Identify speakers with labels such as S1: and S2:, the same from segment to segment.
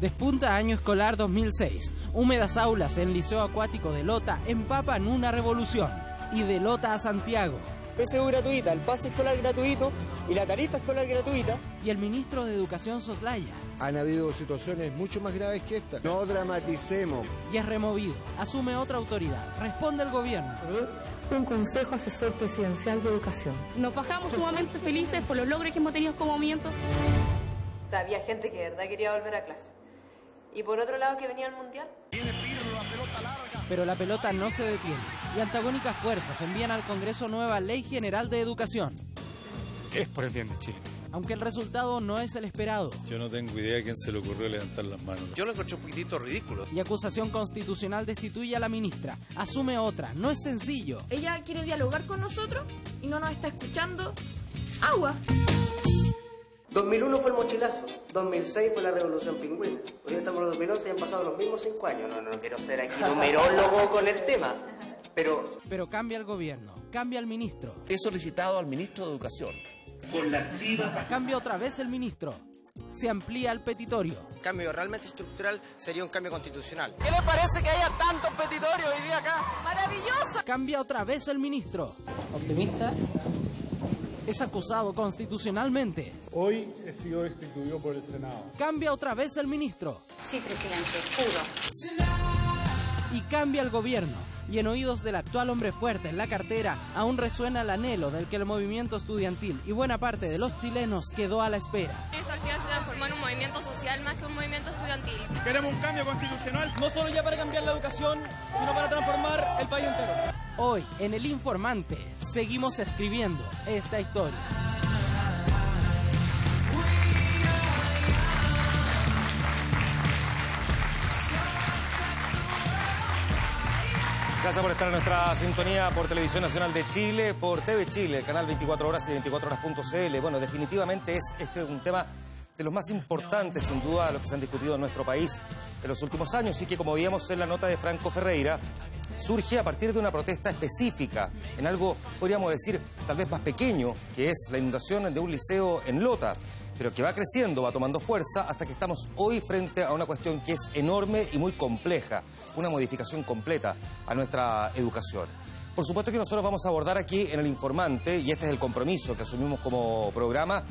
S1: Despunta año escolar 2006. Húmedas aulas en Liceo Acuático de Lota empapan una revolución. Y de Lota a Santiago.
S2: PSU gratuita, el pase escolar gratuito y la tarifa escolar gratuita.
S1: Y el ministro de Educación soslaya.
S3: Han habido situaciones mucho más graves que esta. No dramaticemos.
S1: Y es removido. Asume otra autoridad. Responde el gobierno.
S4: Un Consejo Asesor Presidencial de Educación.
S5: Nos bajamos sumamente felices por los logros que hemos tenido como movimiento.
S6: Había gente que de verdad quería volver a clase. Y por otro lado que venía el Mundial.
S1: Pero la pelota no se detiene y antagónicas fuerzas envían al Congreso nueva Ley General de Educación.
S7: Es por el bien de Chile.
S1: Aunque el resultado no es el esperado.
S8: Yo no tengo idea de quién se le ocurrió levantar las manos.
S9: Yo lo encontré un poquitito ridículo.
S1: Y acusación constitucional destituye a la ministra. Asume otra. No es sencillo.
S10: Ella quiere dialogar con nosotros y no nos está escuchando. ¡Agua!
S2: 2001 fue el mochilazo, 2006 fue la revolución pingüina. Hoy estamos en 2011 y han pasado los mismos 5 años. No quiero ser aquí numerólogo con el tema,
S1: Pero cambia el gobierno, cambia el ministro.
S11: He solicitado al ministro de Educación.
S12: Con la activa...
S1: Cambia otra vez el ministro. Se amplía el petitorio.
S2: Cambio realmente estructural sería un cambio constitucional.
S13: ¿Qué le parece que haya tantos petitorios hoy día acá?
S10: ¡Maravilloso!
S1: Cambia otra vez el ministro.
S2: ¿Optimista?
S1: Es acusado constitucionalmente.
S14: Hoy he sido destituido por el Senado.
S1: Cambia otra vez el ministro.
S6: Sí, presidente, juro.
S1: Y cambia el gobierno. Y en oídos del actual hombre fuerte en la cartera aún resuena el anhelo del que el movimiento estudiantil y buena parte de los chilenos quedó a la espera.
S5: Esto al final se transformó en un movimiento social más que un movimiento estudiantil.
S13: Queremos un cambio constitucional,
S2: no solo ya para cambiar la educación, sino para transformar el país entero.
S1: Hoy, en El Informante, seguimos escribiendo esta historia.
S15: Gracias por estar en nuestra sintonía por Televisión Nacional de Chile, por TV Chile, canal 24 horas y 24horas.cl. Bueno, definitivamente este es un tema de los más importantes, sin duda, los que se han discutido en nuestro país en los últimos años y que, como veíamos en la nota de Franco Ferreira, surge a partir de una protesta específica en algo, podríamos decir, tal vez más pequeño, que es la inundación de un liceo en Lota, pero que va creciendo, va tomando fuerza, hasta que estamos hoy frente a una cuestión que es enorme y muy compleja, una modificación completa a nuestra educación. Por supuesto que nosotros vamos a abordar aquí en El Informante, y este es el compromiso que asumimos como programa,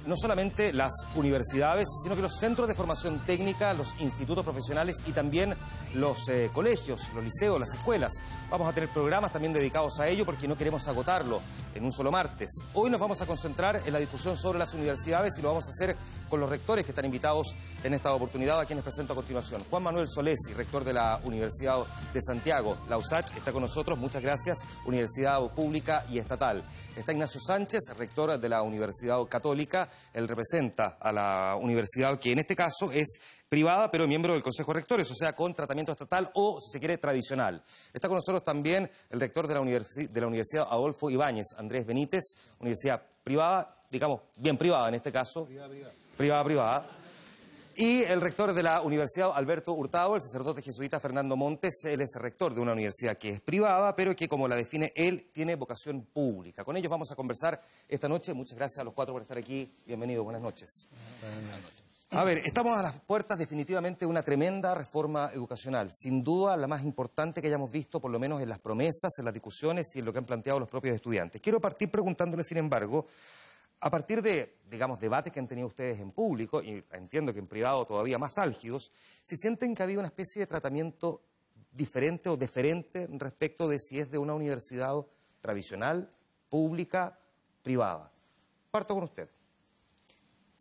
S15: no solamente las universidades, sino que los centros de formación técnica, los institutos profesionales y también los colegios, los liceos, las escuelas. Vamos a tener programas también dedicados a ello porque no queremos agotarlo en un solo martes. Hoy nos vamos a concentrar en la discusión sobre las universidades y lo vamos a hacer con los rectores que están invitados en esta oportunidad, a quienes presento a continuación. Juan Manuel Solesi, rector de la Universidad de Santiago, la USACH, está con nosotros, muchas gracias, Universidad Pública y Estatal. Está Ignacio Sánchez, rector de la Universidad Católica. Él representa a la universidad que en este caso es privada, pero miembro del Consejo de Rectores, o sea, con tratamiento estatal o, si se quiere, tradicional. Está con nosotros también el rector de la Universidad Adolfo Ibáñez, Andrés Benítez, universidad privada, digamos, bien privada en este caso. Privada. Y el rector de la Universidad Alberto Hurtado, el sacerdote jesuita Fernando Montes. Él es rector de una universidad que es privada, pero que, como la define él, tiene vocación pública. Con ellos vamos a conversar esta noche. Muchas gracias a los cuatro por estar aquí. Bienvenidos, buenas noches. Buenas noches. A ver, estamos a las puertas definitivamente de una tremenda reforma educacional. Sin duda la más importante que hayamos visto, por lo menos en las promesas, en las discusiones y en lo que han planteado los propios estudiantes. Quiero partir preguntándole, sin embargo, a partir de, digamos, debates que han tenido ustedes en público, y entiendo que en privado todavía más álgidos, si sienten que ha habido una especie de tratamiento diferente o diferente respecto de si es de una universidad tradicional, pública, privada. Parto con usted.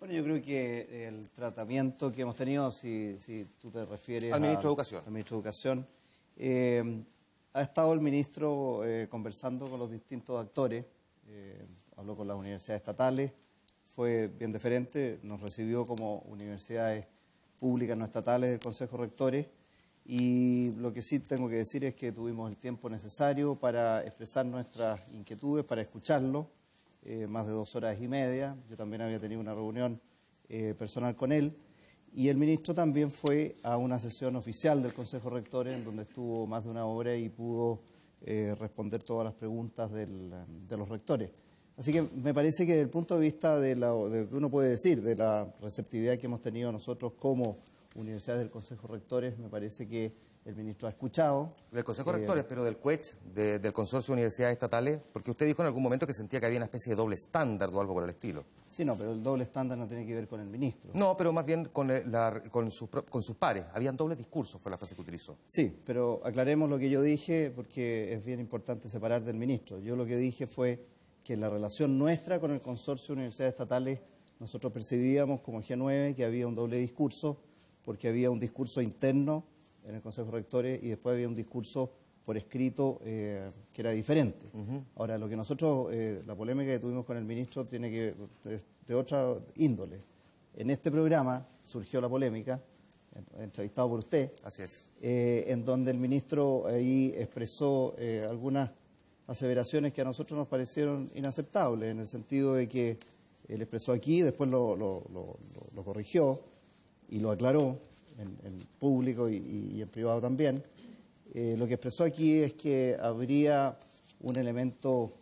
S16: Bueno, yo creo que el tratamiento que hemos tenido, si tú te refieres
S15: al ministro de Educación.
S16: Al ministro de Educación, ha estado el ministro conversando con los distintos actores, habló con las universidades estatales, fue bien diferente, nos recibió como universidades públicas no estatales del Consejo de Rectores, y lo que sí tengo que decir es que tuvimos el tiempo necesario para expresar nuestras inquietudes, para escucharlo, más de 2 horas y media. Yo también había tenido una reunión personal con él, y el ministro también fue a una sesión oficial del Consejo de Rectores, en donde estuvo más de 1 hora y pudo responder todas las preguntas de los rectores. Así que me parece que desde el punto de vista de lo que uno puede decir, de la receptividad que hemos tenido nosotros como universidades del Consejo de Rectores, me parece que el ministro ha escuchado.
S15: Del Consejo de Rectores, pero del CUECH, del Consorcio de Universidades Estatales, porque usted dijo en algún momento que sentía que había una especie de doble estándar o algo por el estilo.
S16: Sí, no, pero el doble estándar no tiene que ver con el ministro.
S15: No, pero más bien con sus pares. Habían dobles discursos, fue la frase que utilizó.
S16: Sí, pero aclaremos lo que yo dije, porque es bien importante separar del ministro. Yo lo que dije fue que la relación nuestra con el Consorcio de Universidades Estatales, nosotros percibíamos como G9 que había un doble discurso, porque había un discurso interno en el Consejo de Rectores y después había un discurso por escrito que era diferente. Ahora, lo que nosotros, la polémica que tuvimos con el ministro tiene que de otra índole. En este programa surgió la polémica, entrevistado por usted,
S15: así es,
S16: en donde el ministro ahí expresó algunas aseveraciones que a nosotros nos parecieron inaceptables, en el sentido de que él expresó aquí, después lo corrigió y lo aclaró en público y en privado también. Lo que expresó aquí es que habría un elemento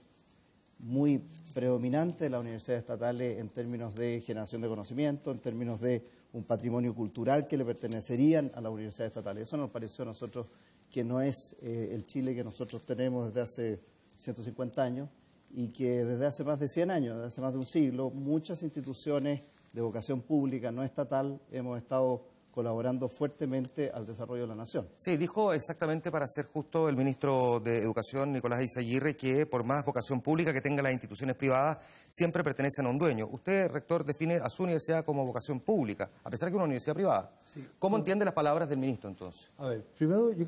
S16: muy predominante de las universidades estatales en términos de generación de conocimiento, en términos de un patrimonio cultural que le pertenecerían a las universidades estatales. Eso nos pareció a nosotros que no es el Chile que nosotros tenemos desde hace 150 años y que desde hace más de 100 años, desde hace más de un siglo, muchas instituciones de vocación pública no estatal hemos estado colaborando fuertemente al desarrollo de la nación.
S15: Sí, dijo exactamente, para ser justo, el ministro de Educación, Nicolás Izaguirre, que por más vocación pública que tengan las instituciones privadas, siempre pertenecen a un dueño. Usted, rector, define a su universidad como vocación pública, a pesar de que es una universidad privada. Sí. ¿Cómo entiende las palabras del ministro, entonces?
S14: A ver, primero yo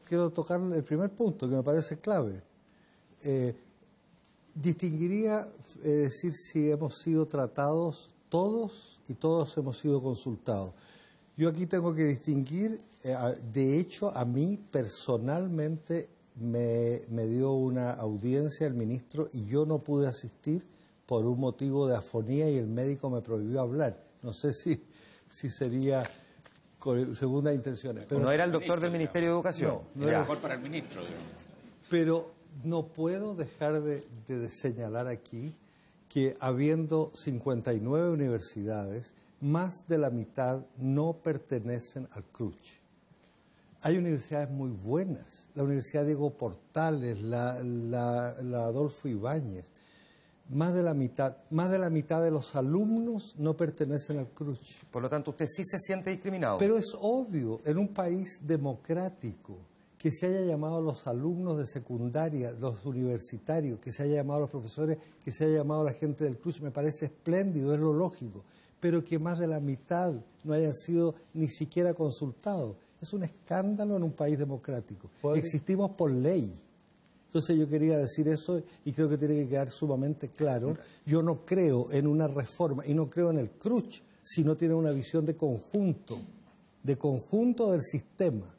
S14: quiero tocar el primer punto, que me parece clave. Distinguiría decir si hemos sido tratados todos y todos hemos sido consultados. Yo aquí tengo que distinguir, de hecho, a mí personalmente me dio una audiencia el ministro y yo no pude asistir por un motivo de afonía y el médico me prohibió hablar. No sé si sería con segundas intenciones.
S15: Pero no era el doctor del Ministerio de Educación.
S7: No era mejor para el ministro.
S14: Pero no puedo dejar de señalar aquí que habiendo 59 universidades, más de la mitad no pertenecen al CRUCH. Hay universidades muy buenas, la Universidad Diego Portales, la Adolfo Ibáñez. Más de la mitad de los alumnos no pertenecen al CRUCH.
S15: Por lo tanto, usted sí se siente discriminado.
S14: Pero es obvio, en un país democrático, que se haya llamado a los alumnos de secundaria, los universitarios, que se haya llamado a los profesores, que se haya llamado a la gente del CRUCH, me parece espléndido, es lo lógico. Pero que más de la mitad no hayan sido ni siquiera consultados. Es un escándalo en un país democrático. Existimos por ley. Entonces yo quería decir eso y creo que tiene que quedar sumamente claro. Yo no creo en una reforma y no creo en el CRUCH si no tiene una visión de conjunto del sistema.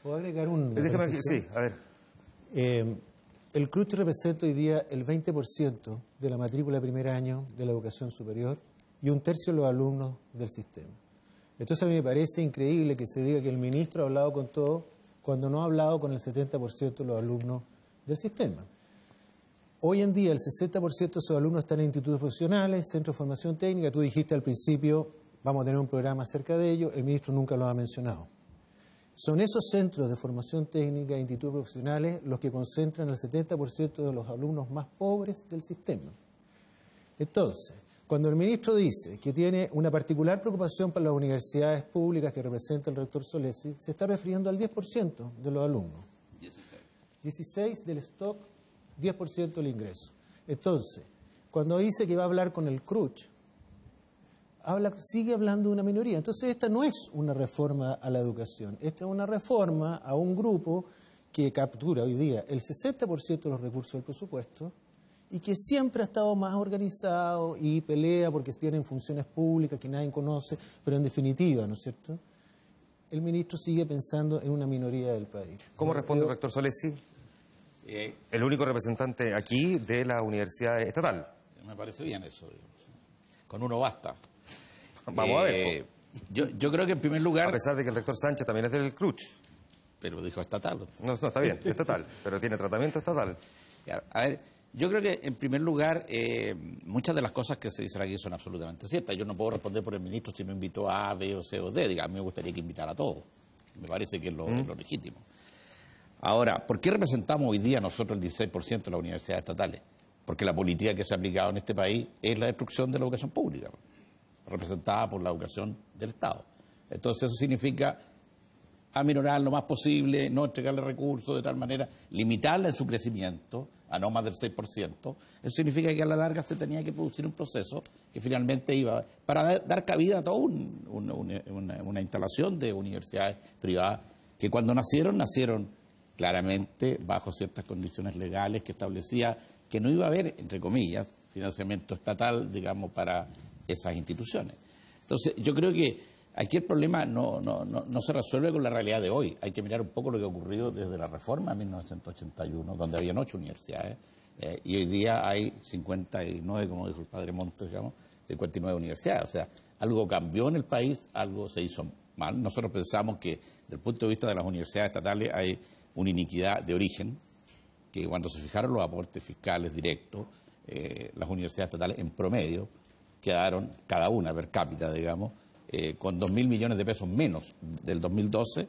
S9: ¿Puedo agregar un...?
S15: Déjame que, sí, a ver.
S9: El CRUCH representa hoy día el 20% de la matrícula de primer año de la educación superior y un tercio de los alumnos del sistema. Entonces a mí me parece increíble que se diga que el ministro ha hablado con todos cuando no ha hablado con el 70% de los alumnos del sistema. Hoy en día el 60% de esos alumnos están en institutos profesionales, centros de formación técnica. Tú dijiste al principio, vamos a tener un programa acerca de ello, el ministro nunca lo ha mencionado. Son esos centros de formación técnica e institutos profesionales los que concentran el 70% de los alumnos más pobres del sistema. Entonces, cuando el ministro dice que tiene una particular preocupación para las universidades públicas que representa el rector Solesi, se está refiriendo al 10% de los alumnos. 16 del stock, 10% del ingreso. Entonces, cuando dice que va a hablar con el CRUCH, sigue hablando de una minoría. Entonces, esta no es una reforma a la educación, esta es una reforma a un grupo que captura hoy día el 60% de los recursos del presupuesto y que siempre ha estado más organizado y pelea porque tienen funciones públicas que nadie conoce, pero en definitiva, ¿no es cierto?, el ministro sigue pensando en una minoría del país.
S15: ¿Cómo responde el rector Solesi? El único representante aquí de la universidad estatal.
S7: Me parece bien eso. Con uno basta.
S15: Vamos a ver.
S7: Yo creo que en primer lugar...
S15: A pesar de que el rector Sánchez también es del CRUCH.
S7: Pero dijo estatal.
S15: No, está bien, estatal, pero tiene tratamiento estatal.
S7: A ver, Yo creo que, en primer lugar, muchas de las cosas que se dicen aquí son absolutamente ciertas. Yo no puedo responder por el ministro si me invitó a A, B o C o D. Diga, a mí me gustaría que invitara a todos. Me parece que es lo legítimo. Ahora, ¿por qué representamos hoy día nosotros el 16% de las universidades estatales? Porque la política que se ha aplicado en este país es la destrucción de la educación pública, representada por la educación del Estado. Entonces eso significa aminorar lo más posible, no entregarle recursos de tal manera, limitarla en su crecimiento a no más del 6%. Eso significa que a la larga se tenía que producir un proceso que finalmente iba para dar cabida a toda una instalación de universidades privadas que cuando nacieron claramente bajo ciertas condiciones legales que establecía que no iba a haber, entre comillas, financiamiento estatal, digamos, para esas instituciones. Entonces, yo creo que aquí el problema no se resuelve con la realidad de hoy. Hay que mirar un poco lo que ha ocurrido desde la reforma de 1981, donde habían 8 universidades, y hoy día hay 59, como dijo el padre Montes, digamos, 59 universidades. O sea, algo cambió en el país, algo se hizo mal. Nosotros pensamos que, desde el punto de vista de las universidades estatales, hay una iniquidad de origen, que cuando se fijaron los aportes fiscales directos, las universidades estatales en promedio quedaron, cada una per cápita, digamos, con 2.000 millones de pesos menos del 2012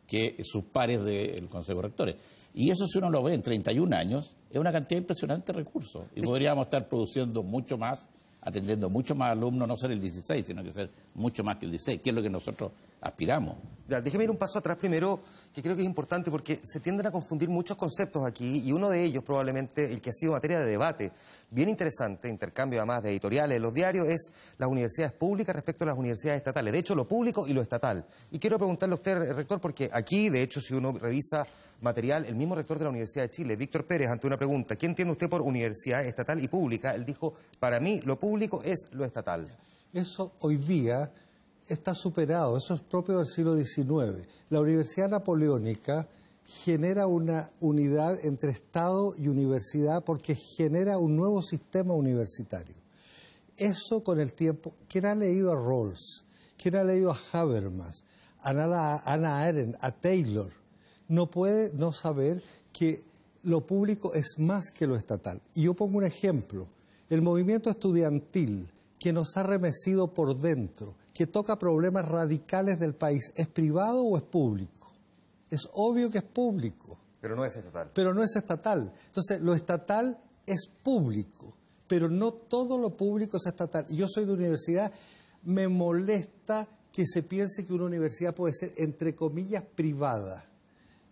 S7: que sus pares del Consejo de Rectores. Y eso, si uno lo ve en 31 años, es una cantidad impresionante de recursos. Y podríamos estar produciendo mucho más, atendiendo mucho más alumnos, no ser el 16, sino que ser mucho más que el 16, que es lo que nosotros aspiramos.
S15: Ya, déjeme ir un paso atrás primero, que creo que es importante porque se tienden a confundir muchos conceptos aquí, y uno de ellos, probablemente el que ha sido materia de debate bien interesante, intercambio además de editoriales en los diarios, es las universidades públicas respecto a las universidades estatales. De hecho, lo público y lo estatal. Y quiero preguntarle a usted, rector, porque aquí, de hecho, si uno revisa material, el mismo rector de la Universidad de Chile, Víctor Pérez, ante una pregunta, ¿qué entiende usted por universidad estatal y pública? Él dijo, para mí, lo público es lo estatal.
S14: Eso hoy día está superado, eso es propio del siglo XIX. La Universidad Napoleónica genera una unidad entre Estado y universidad porque genera un nuevo sistema universitario. Eso con el tiempo, ¿quién ha leído a Rawls? ¿Quién ha leído a Habermas? A Hannah Arendt, a Taylor? No puede no saber que lo público es más que lo estatal. Y yo pongo un ejemplo, el movimiento estudiantil que nos ha remecido por dentro, que toca problemas radicales del país, ¿es privado o es público? Es obvio que es público.
S15: Pero no es estatal.
S14: Pero no es estatal. Entonces, lo estatal es público, pero no todo lo público es estatal. Y yo soy de universidad, me molesta que se piense que una universidad puede ser, entre comillas, privada,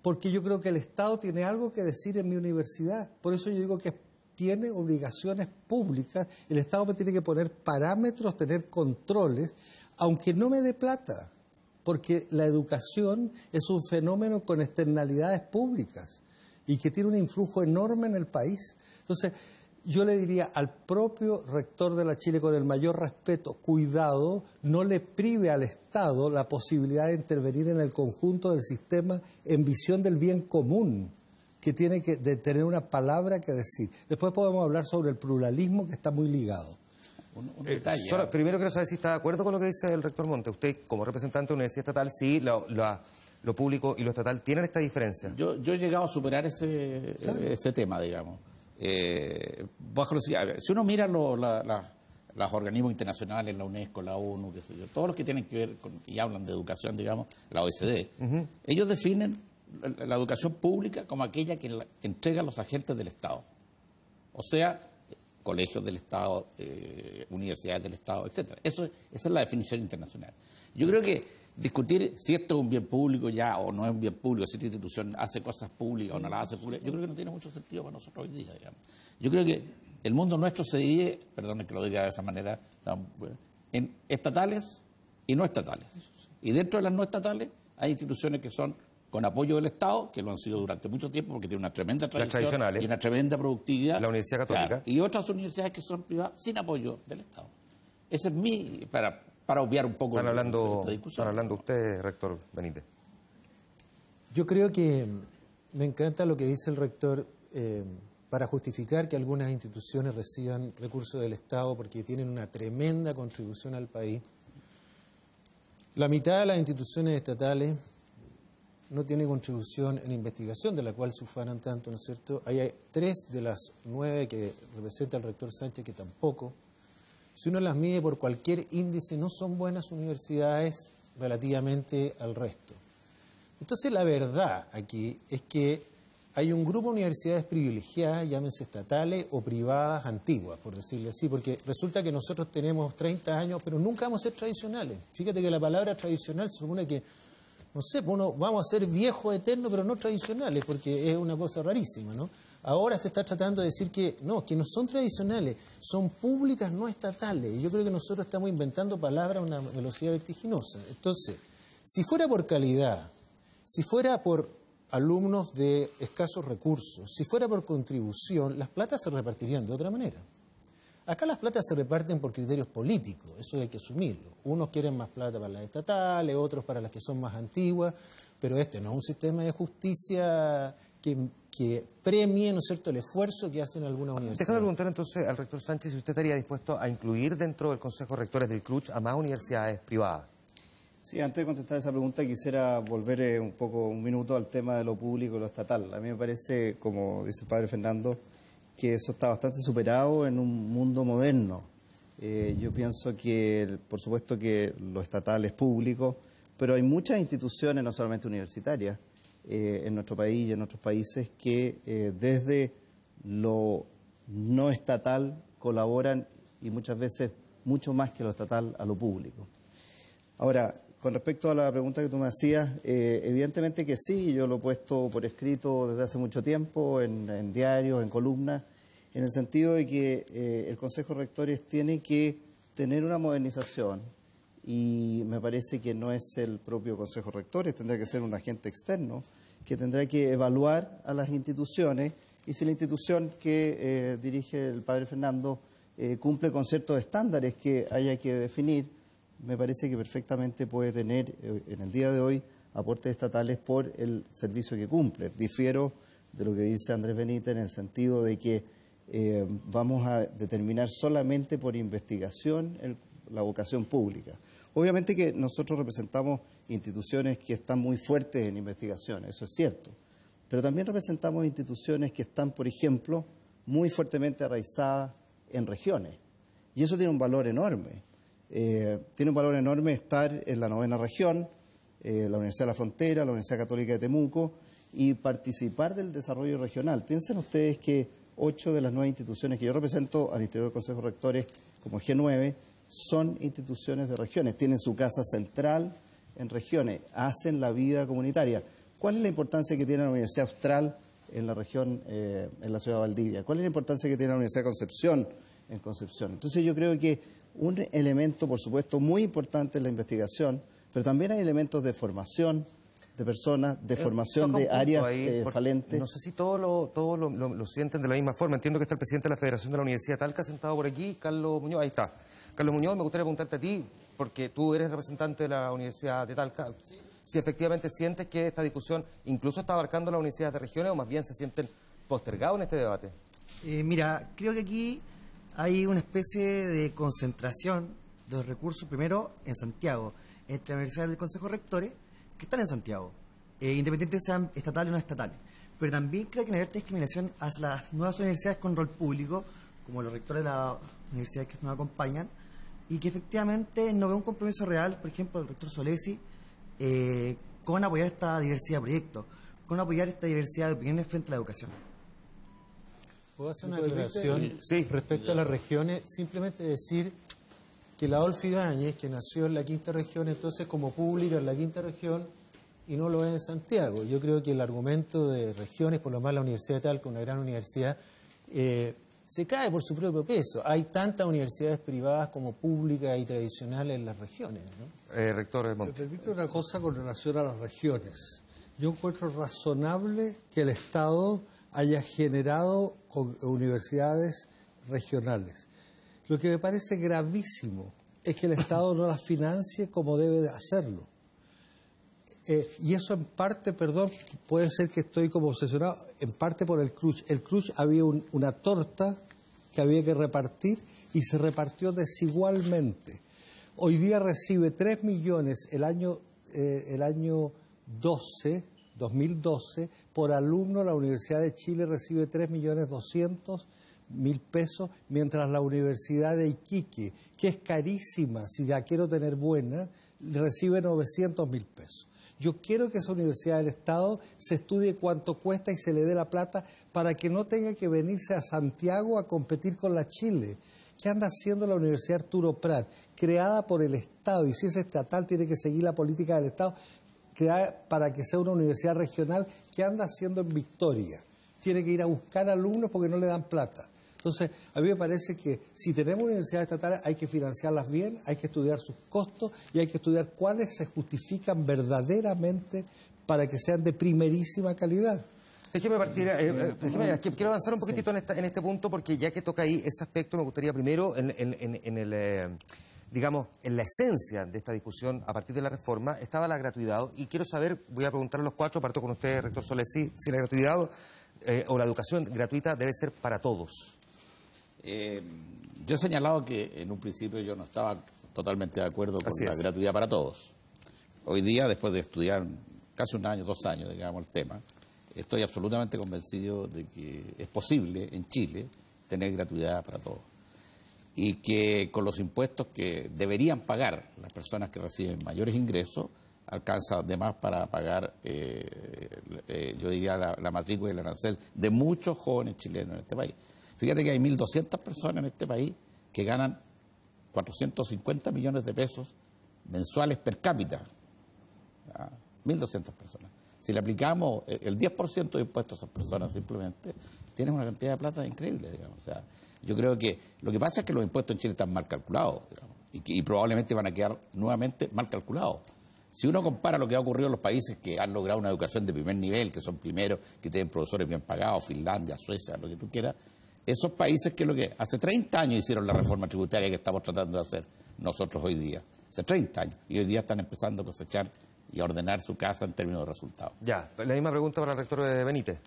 S14: porque yo creo que el Estado tiene algo que decir en mi universidad. Por eso yo digo que tiene obligaciones públicas, el Estado me tiene que poner parámetros, tener controles, aunque no me dé plata, porque la educación es un fenómeno con externalidades públicas y que tiene un influjo enorme en el país. Entonces, yo le diría al propio rector de la Chile, con el mayor respeto, cuidado, no le prive al Estado la posibilidad de intervenir en el conjunto del sistema en visión del bien común, que tiene que tener una palabra que decir. Después podemos hablar sobre el pluralismo, que está muy ligado.
S15: Primero quiero saber si está de acuerdo con lo que dice el rector Montes. Usted, como representante de una universidad estatal, sí, lo público y lo estatal tienen esta diferencia.
S7: Yo he llegado a superar ese tema, digamos. Si uno mira los organismos internacionales, la UNESCO, la ONU, qué sé yo, todos los que tienen que ver y hablan de educación, digamos, la OECD, ellos definen la educación pública como aquella que entrega los agentes del Estado. O sea, colegios del Estado, universidades del Estado, etcétera. Esa es la definición internacional. Yo creo que discutir si esto es un bien público ya o no es un bien público, si esta institución hace cosas públicas o no las hace públicas, yo creo que no tiene mucho sentido para nosotros hoy día, digamos. Yo creo que el mundo nuestro se divide, perdón que lo diga de esa manera, en estatales y no estatales. Y dentro de las no estatales hay instituciones que son con apoyo del Estado, que lo han sido durante mucho tiempo porque tiene una tremenda tradición y una tremenda productividad.
S15: La Universidad Católica.
S7: Claro, y otras universidades que son privadas sin apoyo del Estado. Ese es mi... Para obviar un poco
S15: esta discusión.
S7: Están
S15: hablando usted, rector Benítez.
S9: Yo creo que me encanta lo que dice el rector para justificar que algunas instituciones reciban recursos del Estado porque tienen una tremenda contribución al país. La mitad de las instituciones estatales no tiene contribución en investigación, de la cual se ufanan tanto, ¿no es cierto? Hay 3 de las 9 que representa el rector Sánchez que tampoco. Si uno las mide por cualquier índice, no son buenas universidades relativamente al resto. Entonces, la verdad aquí es que hay un grupo de universidades privilegiadas, llámense estatales o privadas antiguas, por decirlo así, porque resulta que nosotros tenemos 30 años, pero nunca vamos a ser tradicionales. Fíjate que la palabra tradicional se supone que, no sé, vamos a ser viejos eternos, pero no tradicionales, porque es una cosa rarísima, ¿no? Ahora se está tratando de decir que no son tradicionales, son públicas no estatales. Y yo creo que nosotros estamos inventando palabras a una velocidad vertiginosa. Entonces, si fuera por calidad, si fuera por alumnos de escasos recursos, si fuera por contribución, las platas se repartirían de otra manera. Acá las platas se reparten por criterios políticos, eso hay que asumirlo. Unos quieren más plata para las estatales, otros para las que son más antiguas, pero este no es un sistema de justicia que premie, ¿no es cierto?, el esfuerzo que hacen algunas universidades.
S15: Déjame preguntar entonces al rector Sánchez si usted estaría dispuesto a incluir dentro del Consejo de Rectores del CRUCH a más universidades privadas.
S16: Sí, antes de contestar esa pregunta quisiera volver un minuto al tema de lo público y lo estatal. A mí me parece, como dice el padre Fernando, que eso está bastante superado en un mundo moderno. Yo pienso que, por supuesto, que lo estatal es público, pero hay muchas instituciones, no solamente universitarias, en nuestro país y en otros países que desde lo no estatal colaboran y muchas veces mucho más que lo estatal a lo público. Ahora, con respecto a la pregunta que tú me hacías, evidentemente que sí, yo lo he puesto por escrito desde hace mucho tiempo, en diarios, en columnas, en el sentido de que el Consejo de Rectores tiene que tener una modernización y me parece que no es el propio Consejo de Rectores, tendrá que ser un agente externo que tendrá que evaluar a las instituciones y si la institución que dirige el padre Fernando cumple con ciertos estándares que haya que definir, me parece que perfectamente puede tener en el día de hoy aportes estatales por el servicio que cumple. Difiero de lo que dice Andrés Benítez en el sentido de que vamos a determinar solamente por investigación la vocación pública. Obviamente que nosotros representamos instituciones que están muy fuertes en investigación, eso es cierto, pero también representamos instituciones que están, por ejemplo, muy fuertemente arraizadas en regiones, y eso tiene un valor enorme. Tiene un valor enorme estar en la 9ª región, la Universidad de la Frontera, la Universidad Católica de Temuco, y participar del desarrollo regional. Piensen ustedes que 8 de las 9 instituciones que yo represento al interior del Consejo de Rectores, como G9, son instituciones de regiones, tienen su casa central en regiones, hacen la vida comunitaria. ¿Cuál es la importancia que tiene la Universidad Austral en la región, en la ciudad de Valdivia? ¿Cuál es la importancia que tiene la Universidad de Concepción en Concepción? Entonces yo creo que un elemento, por supuesto, muy importante es la investigación, pero también hay elementos de formación de personas, de formación de áreas falentes.
S15: No sé si todos lo sienten de la misma forma. Entiendo que está el presidente de la Federación de la Universidad de Talca sentado por aquí, Carlos Muñoz, ahí está. Carlos Muñoz, me gustaría preguntarte a ti, porque tú eres representante de la Universidad de Talca, sí, si efectivamente sientes que esta discusión incluso está abarcando las universidades de regiones o más bien se sienten postergados en este debate.
S17: Mira, creo que aquí hay una especie de concentración de los recursos, primero en Santiago, entre las universidades del Consejo de Rectores, que están en Santiago, independientemente sean estatales o no estatales. Pero también creo que no hay discriminación hacia las nuevas universidades con rol público, como los rectores de las universidades que nos acompañan, y que efectivamente no veo un compromiso real, por ejemplo, el rector Solesi, con apoyar esta diversidad de proyectos, con apoyar esta diversidad de opiniones frente a la educación.
S9: ¿Puedo hacer una aclaración respecto a las regiones? Simplemente decir que la Adolfo Ibáñez, que nació en la 5ª región, entonces como pública en la 5ª región y no lo es en Santiago. Yo creo que el argumento de regiones, por lo más la Universidad de Talca, una gran universidad, se cae por su propio peso. Hay tantas universidades privadas como públicas y tradicionales en las regiones, ¿no?
S15: Rector Montt.
S14: Me permite una cosa con relación a las regiones. Yo encuentro razonable que el Estado haya generado universidades regionales. Lo que me parece gravísimo es que el Estado no las financie como debe de hacerlo. Y eso en parte, perdón, puede ser que estoy como obsesionado, en parte por el CRUCH. El CRUCH había una torta que había que repartir y se repartió desigualmente. Hoy día recibe 3 millones el año 12, 2012, por alumno la Universidad de Chile recibe 3.200.000 pesos, mientras la Universidad de Iquique, que es carísima, si la quiero tener buena, recibe 900.000 pesos. Yo quiero que esa universidad del Estado se estudie cuánto cuesta y se le dé la plata para que no tenga que venirse a Santiago a competir con la Chile. ¿Qué anda haciendo la Universidad Arturo Prat? Creada por el Estado, y si es estatal tiene que seguir la política del Estado, creada para que sea una universidad regional. ¿Qué anda haciendo en Victoria? Tiene que ir a buscar alumnos porque no le dan plata. Entonces, a mí me parece que si tenemos universidades estatales hay que financiarlas bien, hay que estudiar sus costos y hay que estudiar cuáles se justifican verdaderamente para que sean de primerísima calidad.
S15: Déjeme partir, quiero avanzar un poquitito en este punto, porque ya que toca ahí ese aspecto, me gustaría primero, digamos, en la esencia de esta discusión a partir de la reforma, estaba la gratuidad, y quiero saber, voy a preguntar a los cuatro, parto con usted, rector Solés, si la gratuidad o la educación gratuita debe ser para todos.
S7: Yo he señalado que en un principio yo no estaba totalmente de acuerdo con la gratuidad para todos. Hoy día, después de estudiar casi un año, 2 años, digamos, el tema, estoy absolutamente convencido de que es posible en Chile tener gratuidad para todos. Y que con los impuestos que deberían pagar las personas que reciben mayores ingresos, alcanza además para pagar, yo diría, la matrícula y el arancel de muchos jóvenes chilenos en este país. Fíjate que hay 1.200 personas en este país que ganan 450 millones de pesos mensuales per cápita. 1.200 personas. Si le aplicamos el 10% de impuestos a esas personas simplemente, tienes una cantidad de plata increíble, digamos. O sea, yo creo que lo que pasa es que los impuestos en Chile están mal calculados, digamos, y probablemente van a quedar nuevamente mal calculados. Si uno compara lo que ha ocurrido en los países que han logrado una educación de primer nivel, que son primeros, que tienen profesores bien pagados, Finlandia, Suecia, lo que tú quieras, esos países que hace 30 años hicieron la reforma tributaria que estamos tratando de hacer nosotros hoy día. Hace 30 años. Y hoy día están empezando a cosechar y a ordenar su casa en términos de resultados.
S15: Ya, la misma pregunta para el rector Benítez.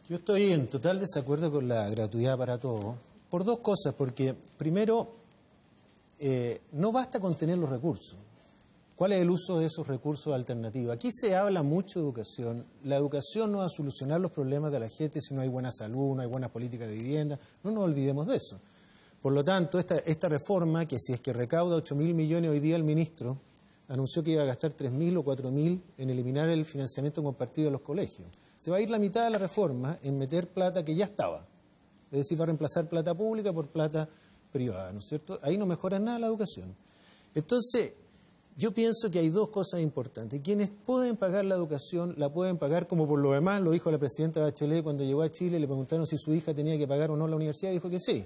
S9: Yo estoy en total desacuerdo con la gratuidad para todos, por 2 cosas. Porque, primero, no basta con tener los recursos. ¿Cuál es el uso de esos recursos alternativos? Aquí se habla mucho de educación. La educación no va a solucionar los problemas de la gente si no hay buena salud, no hay buena política de vivienda. No nos olvidemos de eso. Por lo tanto, esta reforma, que si es que recauda 8.000 millones hoy día el ministro, anunció que iba a gastar 3.000 o 4.000 en eliminar el financiamiento compartido de los colegios. Se va a ir la mitad de la reforma en meter plata que ya estaba. Es decir, va a reemplazar plata pública por plata privada, ¿no es cierto? Ahí no mejora nada la educación. Entonces, yo pienso que hay 2 cosas importantes. Quienes pueden pagar la educación, la pueden pagar, como por lo demás lo dijo la presidenta Bachelet cuando llegó a Chile, le preguntaron si su hija tenía que pagar o no la universidad, y dijo que sí.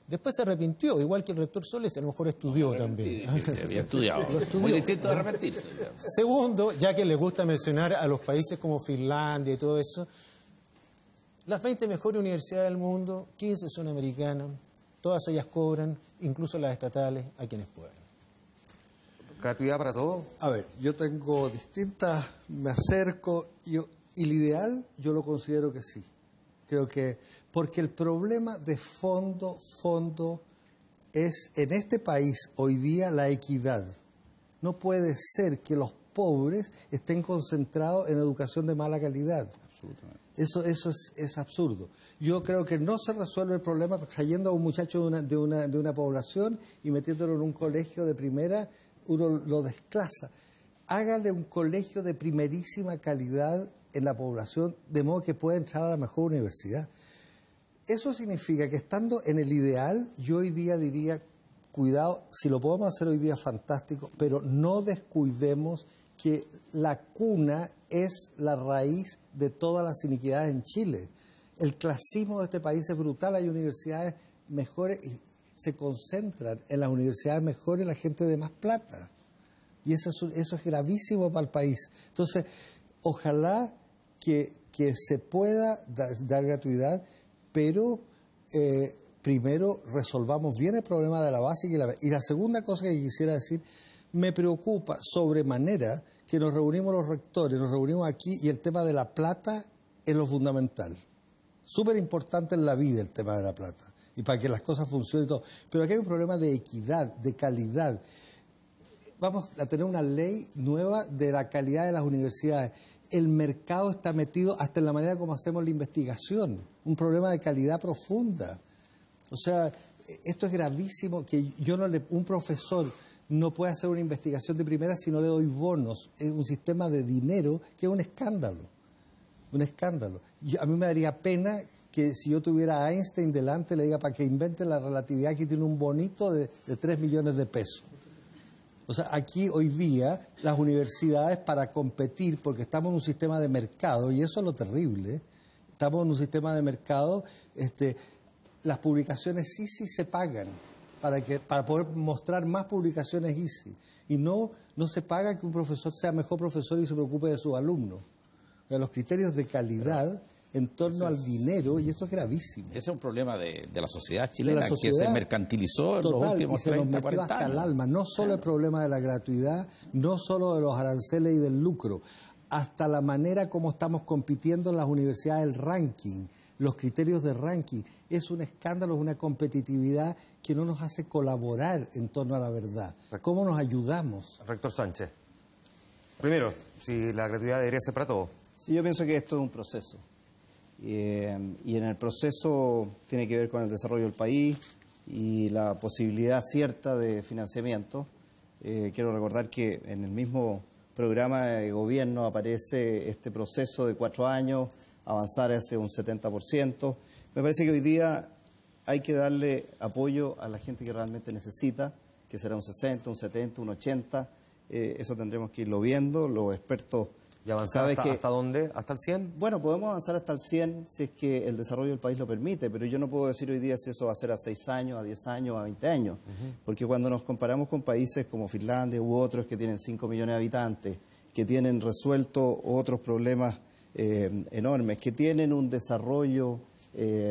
S9: Después se arrepintió, igual que el rector Solés, a lo mejor estudió también.
S7: Sí, había estudiado. Muy distinto de arrepentirse.
S9: Segundo, ya que les gusta mencionar a los países como Finlandia y todo eso, las 20 mejores universidades del mundo, 15 son americanas, todas ellas cobran, incluso las estatales, a quienes pueden.
S15: ¿Gratuidad para todos?
S14: A ver, yo tengo distintas, me acerco, y el ideal yo lo considero que sí. Creo que, porque el problema de fondo es en este país hoy día la equidad. No puede ser que los pobres estén concentrados en educación de mala calidad.
S7: Absolutamente.
S14: Eso es absurdo. Yo creo que no se resuelve el problema trayendo a un muchacho de una población y metiéndolo en un colegio de primera. Uno lo desclasa. Hágale un colegio de primerísima calidad en la población, de modo que pueda entrar a la mejor universidad. Eso significa que estando en el ideal, yo hoy día diría, cuidado, si lo podemos hacer hoy día, fantástico, pero no descuidemos que la cuna es la raíz de todas las iniquidades en Chile. El clasismo de este país es brutal, hay universidades mejores y se concentran en las universidades mejores la gente de más plata. Y eso es gravísimo para el país. Entonces, ojalá que se pueda dar gratuidad, pero primero resolvamos bien el problema de la base. Y la segunda cosa que quisiera decir, me preocupa sobremanera que nos reunimos los rectores, nos reunimos aquí y el tema de la plata es lo fundamental. Súper importante en la vida el tema de la plata. Y para que las cosas funcionen y todo. Pero aquí hay un problema de equidad, de calidad. Vamos a tener una ley nueva de la calidad de las universidades. el mercado está metido hasta en la manera como hacemos la investigación, un problema de calidad profunda. O sea, esto es gravísimo, que un profesor no puede hacer una investigación de primera si no le doy bonos. Es un sistema de dinero que es un escándalo, un escándalo. A mí me daría pena que si yo tuviera a Einstein delante le diga para que invente la relatividad que tiene un bonito de 3 millones de pesos. O sea, aquí hoy día las universidades para competir, porque estamos en un sistema de mercado, y eso es lo terrible, estamos en un sistema de mercado, las publicaciones ISI se pagan para poder mostrar más publicaciones ISI. Y no se paga que un profesor sea mejor profesor y se preocupe de sus alumnos. O sea, los criterios de calidad en torno al dinero, y eso es gravísimo.
S7: Ese es un problema de la sociedad chilena, que se mercantilizó en los últimos 30, 40 años.
S14: Hasta el alma, no solo el problema de la gratuidad, no solo de los aranceles y del lucro, hasta la manera como estamos compitiendo en las universidades, el ranking, los criterios de ranking. Es un escándalo, es una competitividad que no nos hace colaborar en torno a la verdad. ¿Cómo nos ayudamos?
S15: Rector Sánchez, primero, si la gratuidad debería ser para todos.
S16: Sí, yo pienso que esto es un proceso. Y en el proceso tiene que ver con el desarrollo del país y la posibilidad cierta de financiamiento. Quiero recordar que en el mismo programa de gobierno aparece este proceso de 4 años, avanzar hacia un 70%. Me parece que hoy día hay que darle apoyo a la gente que realmente necesita, que será un 60, un 70, un 80. Eso tendremos que irlo viendo, los expertos.
S15: ¿Y avanzar hasta dónde? ¿Hasta el 100?
S16: Bueno, podemos avanzar hasta el 100 si es que el desarrollo del país lo permite, pero yo no puedo decir hoy día si eso va a ser a 6 años, a 10 años, a 20 años. Porque cuando nos comparamos con países como Finlandia u otros que tienen 5 millones de habitantes, que tienen resuelto otros problemas enormes, que tienen un desarrollo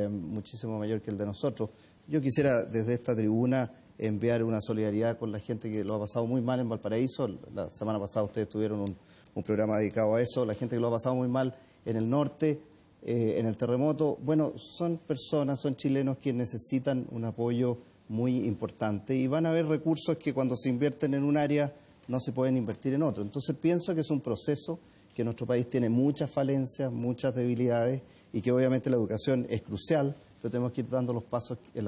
S16: muchísimo mayor que el de nosotros, yo quisiera desde esta tribuna enviar una solidaridad con la gente que lo ha pasado muy mal en Valparaíso. La semana pasada ustedes tuvieron un programa dedicado a eso, la gente que lo ha pasado muy mal en el norte, en el terremoto. Bueno, son personas, son chilenos que necesitan un apoyo muy importante y van a haber recursos que cuando se invierten en un área no se pueden invertir en otro. Entonces pienso que es un proceso que nuestro país tiene muchas falencias, muchas debilidades y que obviamente la educación es crucial, pero tenemos que ir dando los pasos en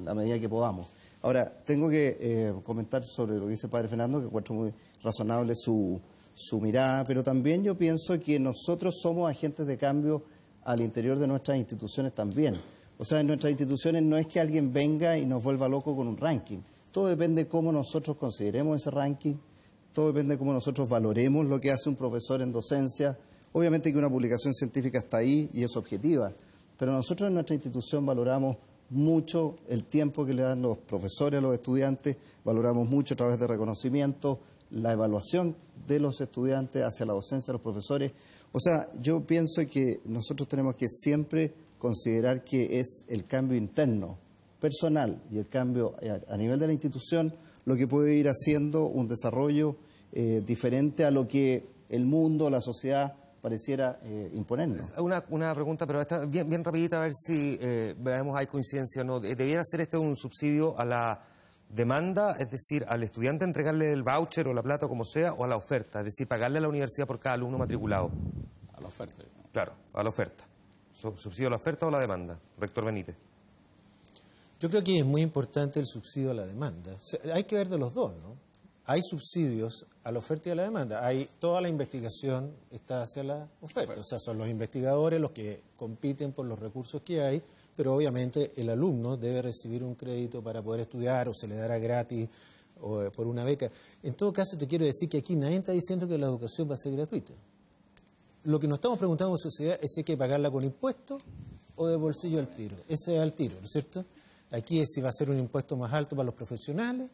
S16: la medida que podamos. Ahora, tengo que comentar sobre lo que dice el padre Fernando, que encuentro muy razonable su mirada, pero también yo pienso que nosotros somos agentes de cambio al interior de nuestras instituciones también. O sea, en nuestras instituciones no es que alguien venga y nos vuelva loco con un ranking. Todo depende de cómo nosotros consideremos ese ranking, todo depende de cómo nosotros valoremos lo que hace un profesor en docencia. Obviamente que una publicación científica está ahí y es objetiva, pero nosotros en nuestra institución valoramos mucho el tiempo que le dan los profesores a los estudiantes, valoramos mucho a través de reconocimiento, la evaluación de los estudiantes hacia la docencia de los profesores. O sea, yo pienso que nosotros tenemos que siempre considerar que es el cambio interno, personal, y el cambio a nivel de la institución lo que puede ir haciendo un desarrollo diferente a lo que el mundo, la sociedad pareciera imponernos.
S15: Una pregunta, pero esta bien rapidita, a ver si veamos hay coincidencia o no. ¿Debiera ser un subsidio a la demanda, es decir, al estudiante entregarle el voucher o la plata o como sea, o a la oferta, es decir, pagarle a la universidad por cada alumno matriculado?
S7: A la oferta.
S15: Claro, a la oferta. ¿Subsidio a la oferta o a la demanda? Rector Benítez.
S9: Yo creo que es muy importante el subsidio a la demanda. O sea, hay que ver de los dos, ¿no? Hay subsidios a la oferta y a la demanda. Toda la investigación está hacia la oferta. O sea, son los investigadores los que compiten por los recursos que hay, pero obviamente el alumno debe recibir un crédito para poder estudiar o se le dará gratis o por una beca. En todo caso, te quiero decir que aquí nadie está diciendo que la educación va a ser gratuita. Lo que nos estamos preguntando como sociedad es si hay que pagarla con impuestos o de bolsillo al tiro. Ese es al tiro, ¿no es cierto? Aquí es si va a ser un impuesto más alto para los profesionales,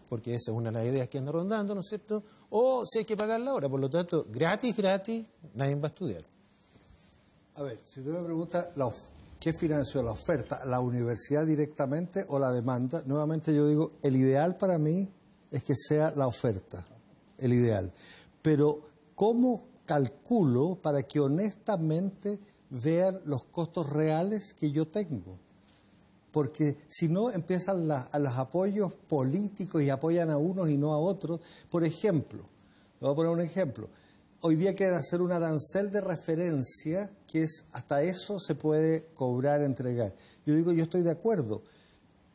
S9: porque esa es una de las ideas que anda rondando, ¿no es cierto? O si hay que pagarla ahora. Por lo tanto, gratis, nadie va a estudiar.
S14: A ver, si usted me pregunta qué financió la oferta, la universidad directamente o la demanda, nuevamente yo digo, el ideal para mí es que sea la oferta, el ideal. Pero, ¿cómo calculo para que honestamente vean los costos reales que yo tengo? Porque si no empiezan los apoyos políticos y apoyan a unos y no a otros. Por ejemplo, le voy a poner un ejemplo. hoy día quieren hacer un arancel de referencia, que es hasta eso se puede cobrar, entregar. Yo digo, yo estoy de acuerdo,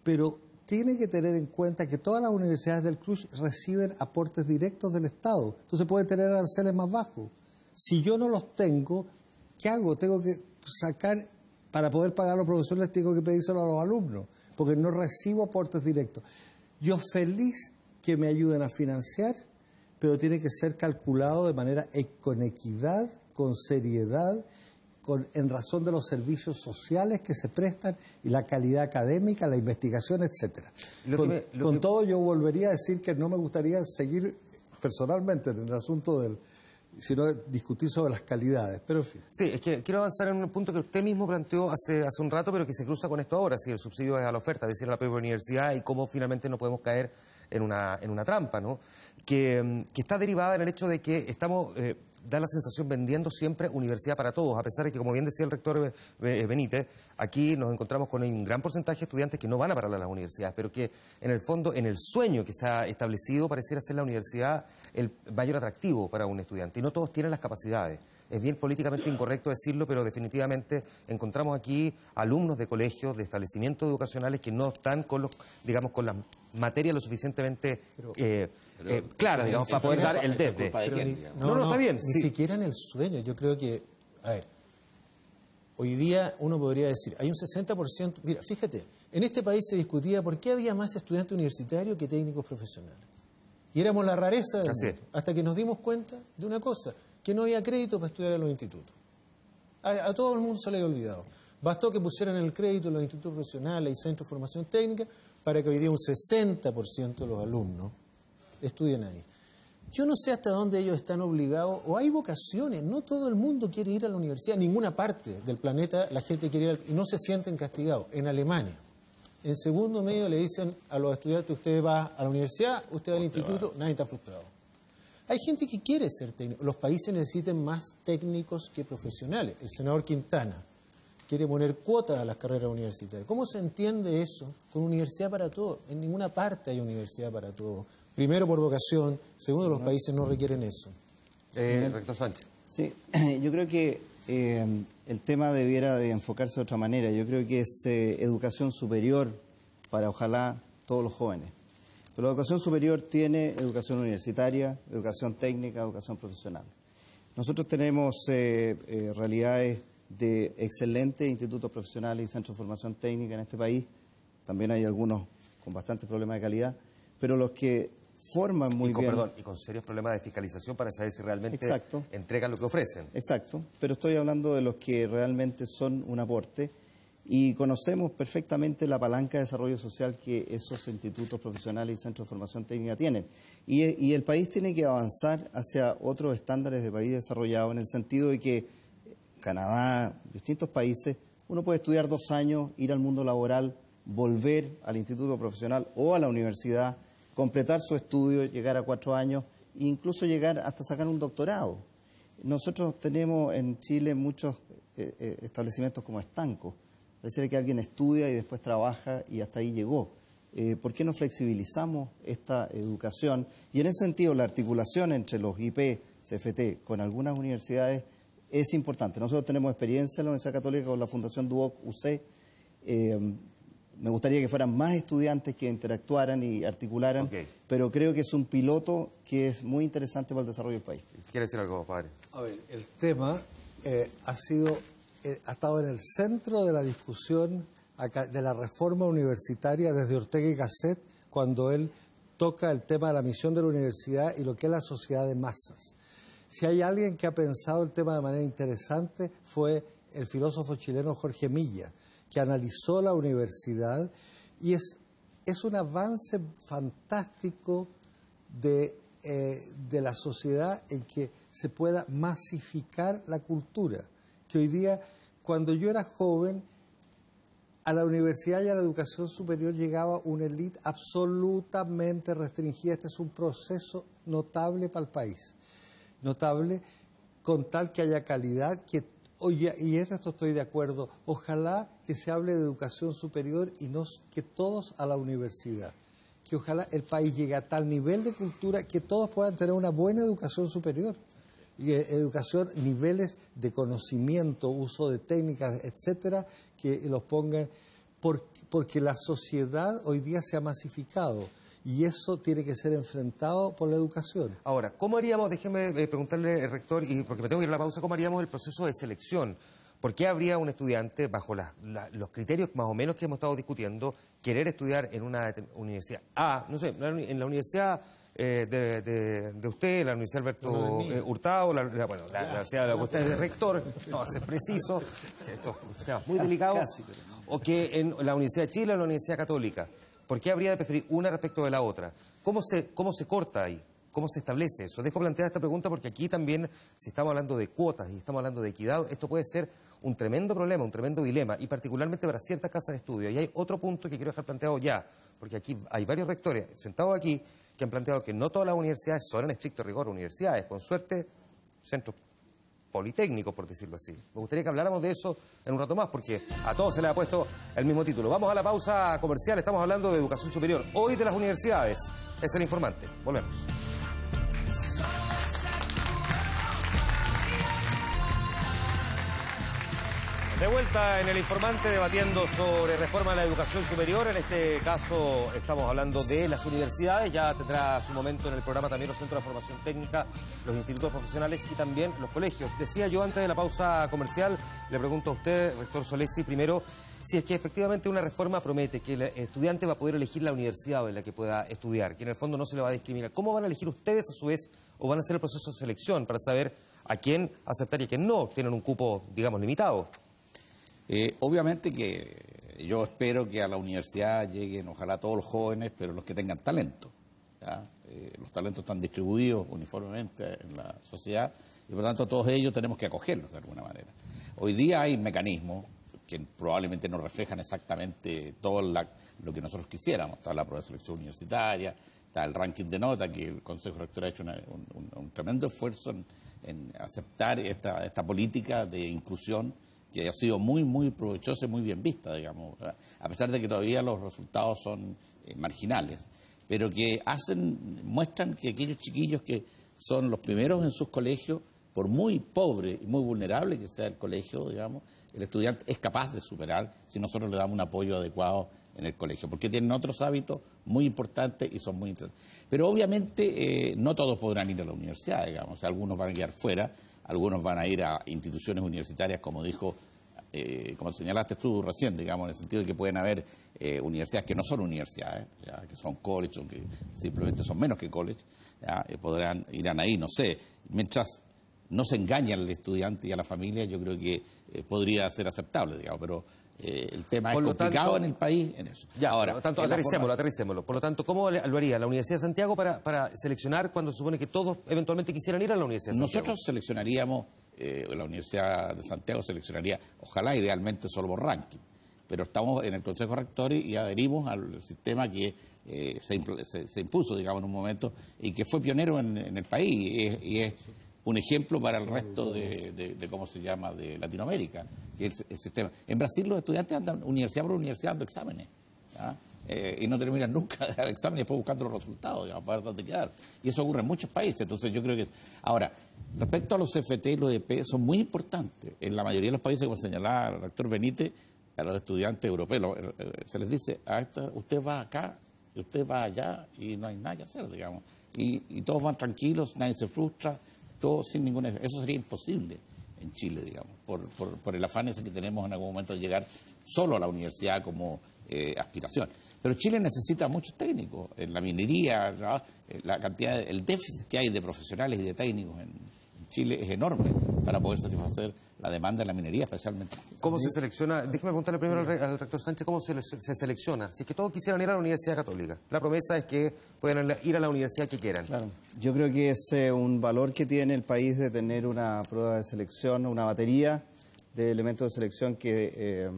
S14: pero tiene que tener en cuenta que todas las universidades del CRUSH reciben aportes directos del Estado. Entonces pueden tener aranceles más bajos. Si yo no los tengo, ¿qué hago? Tengo que sacar, para poder pagar a los profesores, tengo que pedírselo a los alumnos, porque no recibo aportes directos. Yo feliz que me ayuden a financiar, pero tiene que ser calculado de manera con equidad, con seriedad, en razón de los servicios sociales que se prestan y la calidad académica, la investigación, etcétera. Con todo, yo volvería a decir que no me gustaría seguir personalmente en el asunto sino discutir sobre las calidades, pero en fin.
S15: Sí, es que quiero avanzar en un punto que usted mismo planteó hace un rato, pero que se cruza con esto ahora, si el subsidio es a la oferta, es decir, a la propia universidad, y cómo finalmente no podemos caer en una trampa, ¿no? Que está derivada en el hecho de que estamos, da la sensación, vendiendo siempre universidad para todos, a pesar de que, como bien decía el rector Benítez, aquí nos encontramos con un gran porcentaje de estudiantes que no van a parar a las universidades, pero que en el fondo, en el sueño que se ha establecido, pareciera ser la universidad el mayor atractivo para un estudiante, y no todos tienen las capacidades. Es bien políticamente incorrecto decirlo, pero definitivamente encontramos aquí alumnos de colegios, de establecimientos educacionales que no están con las materias lo suficientemente claras, digamos, para poder dar el desde.
S9: No,
S15: está bien.
S9: Ni siquiera en el sueño. Yo creo que, a ver, hoy día uno podría decir, hay un 60%, mira, fíjate, en este país se discutía por qué había más estudiantes universitarios que técnicos profesionales. Y éramos la rareza del mundo, hasta que nos dimos cuenta de una cosa, que no había crédito para estudiar en los institutos. A todo el mundo se le había olvidado. Bastó que pusieran el crédito en los institutos profesionales y centros de formación técnica para que hoy día un 60% de los alumnos estudien ahí. Yo no sé hasta dónde ellos están obligados, o hay vocaciones, no todo el mundo quiere ir a la universidad, en ninguna parte del planeta la gente quiere ir, y no se sienten castigados. En Alemania, en segundo medio le dicen a los estudiantes, usted va a la universidad, usted va al instituto, nadie está frustrado. Hay gente que quiere ser técnico. Los países necesitan más técnicos que profesionales. El senador Quintana quiere poner cuotas a las carreras universitarias. ¿Cómo se entiende eso? Con universidad para todos. En ninguna parte hay universidad para todos. Primero por vocación, segundo los países no requieren eso.
S15: Rector Sánchez.
S16: Sí, yo creo que el tema debiera de enfocarse de otra manera. Yo creo que es educación superior para, ojalá, todos los jóvenes. Pero la educación superior tiene educación universitaria, educación técnica, educación profesional. Nosotros tenemos realidades de excelentes institutos profesionales y centros de formación técnica en este país. También hay algunos con bastantes problemas de calidad, pero los que forman muy bien...
S15: y con serios problemas de fiscalización para saber si realmente entregan lo que ofrecen.
S16: Exacto, pero estoy hablando de los que realmente son un aporte. Y conocemos perfectamente la palanca de desarrollo social que esos institutos profesionales y centros de formación técnica tienen. Y el país tiene que avanzar hacia otros estándares de país desarrollado, en el sentido de que Canadá, distintos países, uno puede estudiar 2 años, ir al mundo laboral, volver al instituto profesional o a la universidad, completar su estudio, llegar a 4 años e incluso llegar hasta sacar un doctorado. Nosotros tenemos en Chile muchos establecimientos como estancos. Parece que alguien estudia y después trabaja y hasta ahí llegó. ¿Por qué no flexibilizamos esta educación? Y en ese sentido, la articulación entre los IP, CFT, con algunas universidades es importante. Nosotros tenemos experiencia en la Universidad Católica con la Fundación Duoc UC. Me gustaría que fueran más estudiantes que interactuaran y articularan, pero creo que es un piloto que es muy interesante para el desarrollo del país.
S15: ¿Quiere decir algo, padre?
S14: A ver, el tema ha estado en el centro de la discusión de la reforma universitaria desde Ortega y Gasset, cuando él toca el tema de la misión de la universidad y lo que es la sociedad de masas. Si hay alguien que ha pensado el tema de manera interesante, fue el filósofo chileno Jorge Milla, que analizó la universidad, y es un avance fantástico de la sociedad en que se pueda masificar la cultura. Que hoy día, cuando yo era joven, a la universidad y a la educación superior llegaba una élite absolutamente restringida. Este es un proceso notable para el país, notable, con tal que haya calidad, y en esto estoy de acuerdo, ojalá que se hable de educación superior y no que todos a la universidad, que ojalá el país llegue a tal nivel de cultura que todos puedan tener una buena educación superior. educación, niveles de conocimiento, uso de técnicas, etcétera, que los pongan, porque la sociedad hoy día se ha masificado y eso tiene que ser enfrentado por la educación.
S15: Ahora, ¿cómo haríamos, déjeme preguntarle, rector, y porque me tengo que ir a la pausa, cómo haríamos el proceso de selección? ¿Por qué habría un estudiante, bajo los criterios más o menos que hemos estado discutiendo, querer estudiar en una universidad A, no sé, en la universidad de usted, la Universidad Alberto Hurtado, la universidad de la que usted es rector, no va a ser preciso, esto es muy delicado, o que en la Universidad de Chile o la Universidad Católica? ¿Por qué habría de preferir una respecto de la otra? ¿Cómo se corta ahí? ¿Cómo se establece eso? Dejo planteada esta pregunta porque aquí también, si estamos hablando de cuotas y estamos hablando de equidad, esto puede ser un tremendo problema, un tremendo dilema, y particularmente para ciertas casas de estudio. Y hay otro punto que quiero dejar planteado ya, porque aquí hay varios rectores sentados aquí que han planteado que no todas las universidades son en estricto rigor universidades, con suerte centros politécnicos, por decirlo así. Me gustaría que habláramos de eso en un rato más, porque a todos se les ha puesto el mismo título. Vamos a la pausa comercial, estamos hablando de educación superior, hoy de las universidades. Es El Informante. Volvemos. De vuelta en El Informante, debatiendo sobre reforma de la educación superior. En este caso estamos hablando de las universidades. Ya tendrá su momento en el programa también los centros de formación técnica, los institutos profesionales y también los colegios. Decía yo antes de la pausa comercial, le pregunto a usted, rector Solesi, primero, si es que efectivamente una reforma promete que el estudiante va a poder elegir la universidad en la que pueda estudiar, que en el fondo no se le va a discriminar. ¿Cómo van a elegir ustedes a su vez, o van a hacer el proceso de selección para saber a quién aceptar y a quién no? Tienen un cupo, digamos, limitado.
S7: Obviamente que yo espero que a la universidad lleguen, ojalá todos los jóvenes, pero los que tengan talento. Los talentos están distribuidos uniformemente en la sociedad y por lo tanto todos ellos tenemos que acogerlos de alguna manera. Hoy día hay mecanismos que probablemente no reflejan exactamente todo lo que nosotros quisiéramos. Está la prueba de selección universitaria, está el ranking de nota, que el Consejo Rector ha hecho un tremendo esfuerzo en aceptar esta política de inclusión que ha sido muy provechosa y muy bien vista, digamos, a pesar de que todavía los resultados son marginales, pero que muestran que aquellos chiquillos que son los primeros en sus colegios, por muy pobre y muy vulnerable que sea el colegio, digamos, el estudiante es capaz de superar si nosotros le damos un apoyo adecuado en el colegio, porque tienen otros hábitos muy importantes y son muy interesantes. Pero obviamente no todos podrán ir a la universidad, digamos, algunos van a quedar fuera. Algunos van a ir a instituciones universitarias, como como señalaste tú recién, digamos, en el sentido de que pueden haber universidades que no son universidades, que son college o que simplemente son menos que college, irán ahí, no sé. Mientras no se engañe al estudiante y a la familia, yo creo que podría ser aceptable, digamos, pero el tema es complicado en el país en eso.
S15: Ya, ahora, por lo tanto, aterricémoslo. Por lo tanto, ¿cómo lo haría la Universidad de Santiago para seleccionar cuando se supone que todos eventualmente quisieran ir a la Universidad de Santiago?
S7: Nosotros seleccionaríamos, la Universidad de Santiago seleccionaría, ojalá idealmente solo por ranking, pero estamos en el Consejo Rector y adherimos al sistema que se impuso, digamos, en un momento y que fue pionero en el país y es un ejemplo para el resto de ¿cómo se llama?, de Latinoamérica, que es el sistema. En Brasil los estudiantes andan universidad por universidad dando exámenes, y no terminan nunca de dar exámenes, después buscando los resultados, digamos, para ver dónde quedar. Y eso ocurre en muchos países, entonces yo creo que... Ahora, respecto a los CFT y los EP, son muy importantes. En la mayoría de los países, como señalaba el rector Benítez, a los estudiantes europeos, se les dice, usted va acá, y usted va allá, y no hay nada que hacer, digamos. Y todos van tranquilos, nadie se frustra, todo sin ninguna... Eso sería imposible en Chile, digamos, por el afán ese que tenemos en algún momento de llegar solo a la universidad como aspiración. Pero Chile necesita muchos técnicos en la minería, ¿no? La cantidad, el déficit que hay de profesionales y de técnicos en Chile es enorme para poder satisfacer la demanda de la minería, especialmente.
S15: ¿Cómo se selecciona? Déjeme preguntarle primero al rector Sánchez cómo se selecciona. Si es que todos quisieran ir a la Universidad Católica, la promesa es que puedan ir a la universidad que quieran.
S16: Claro. Yo creo que es un valor que tiene el país de tener una prueba de selección, una batería de elementos de selección que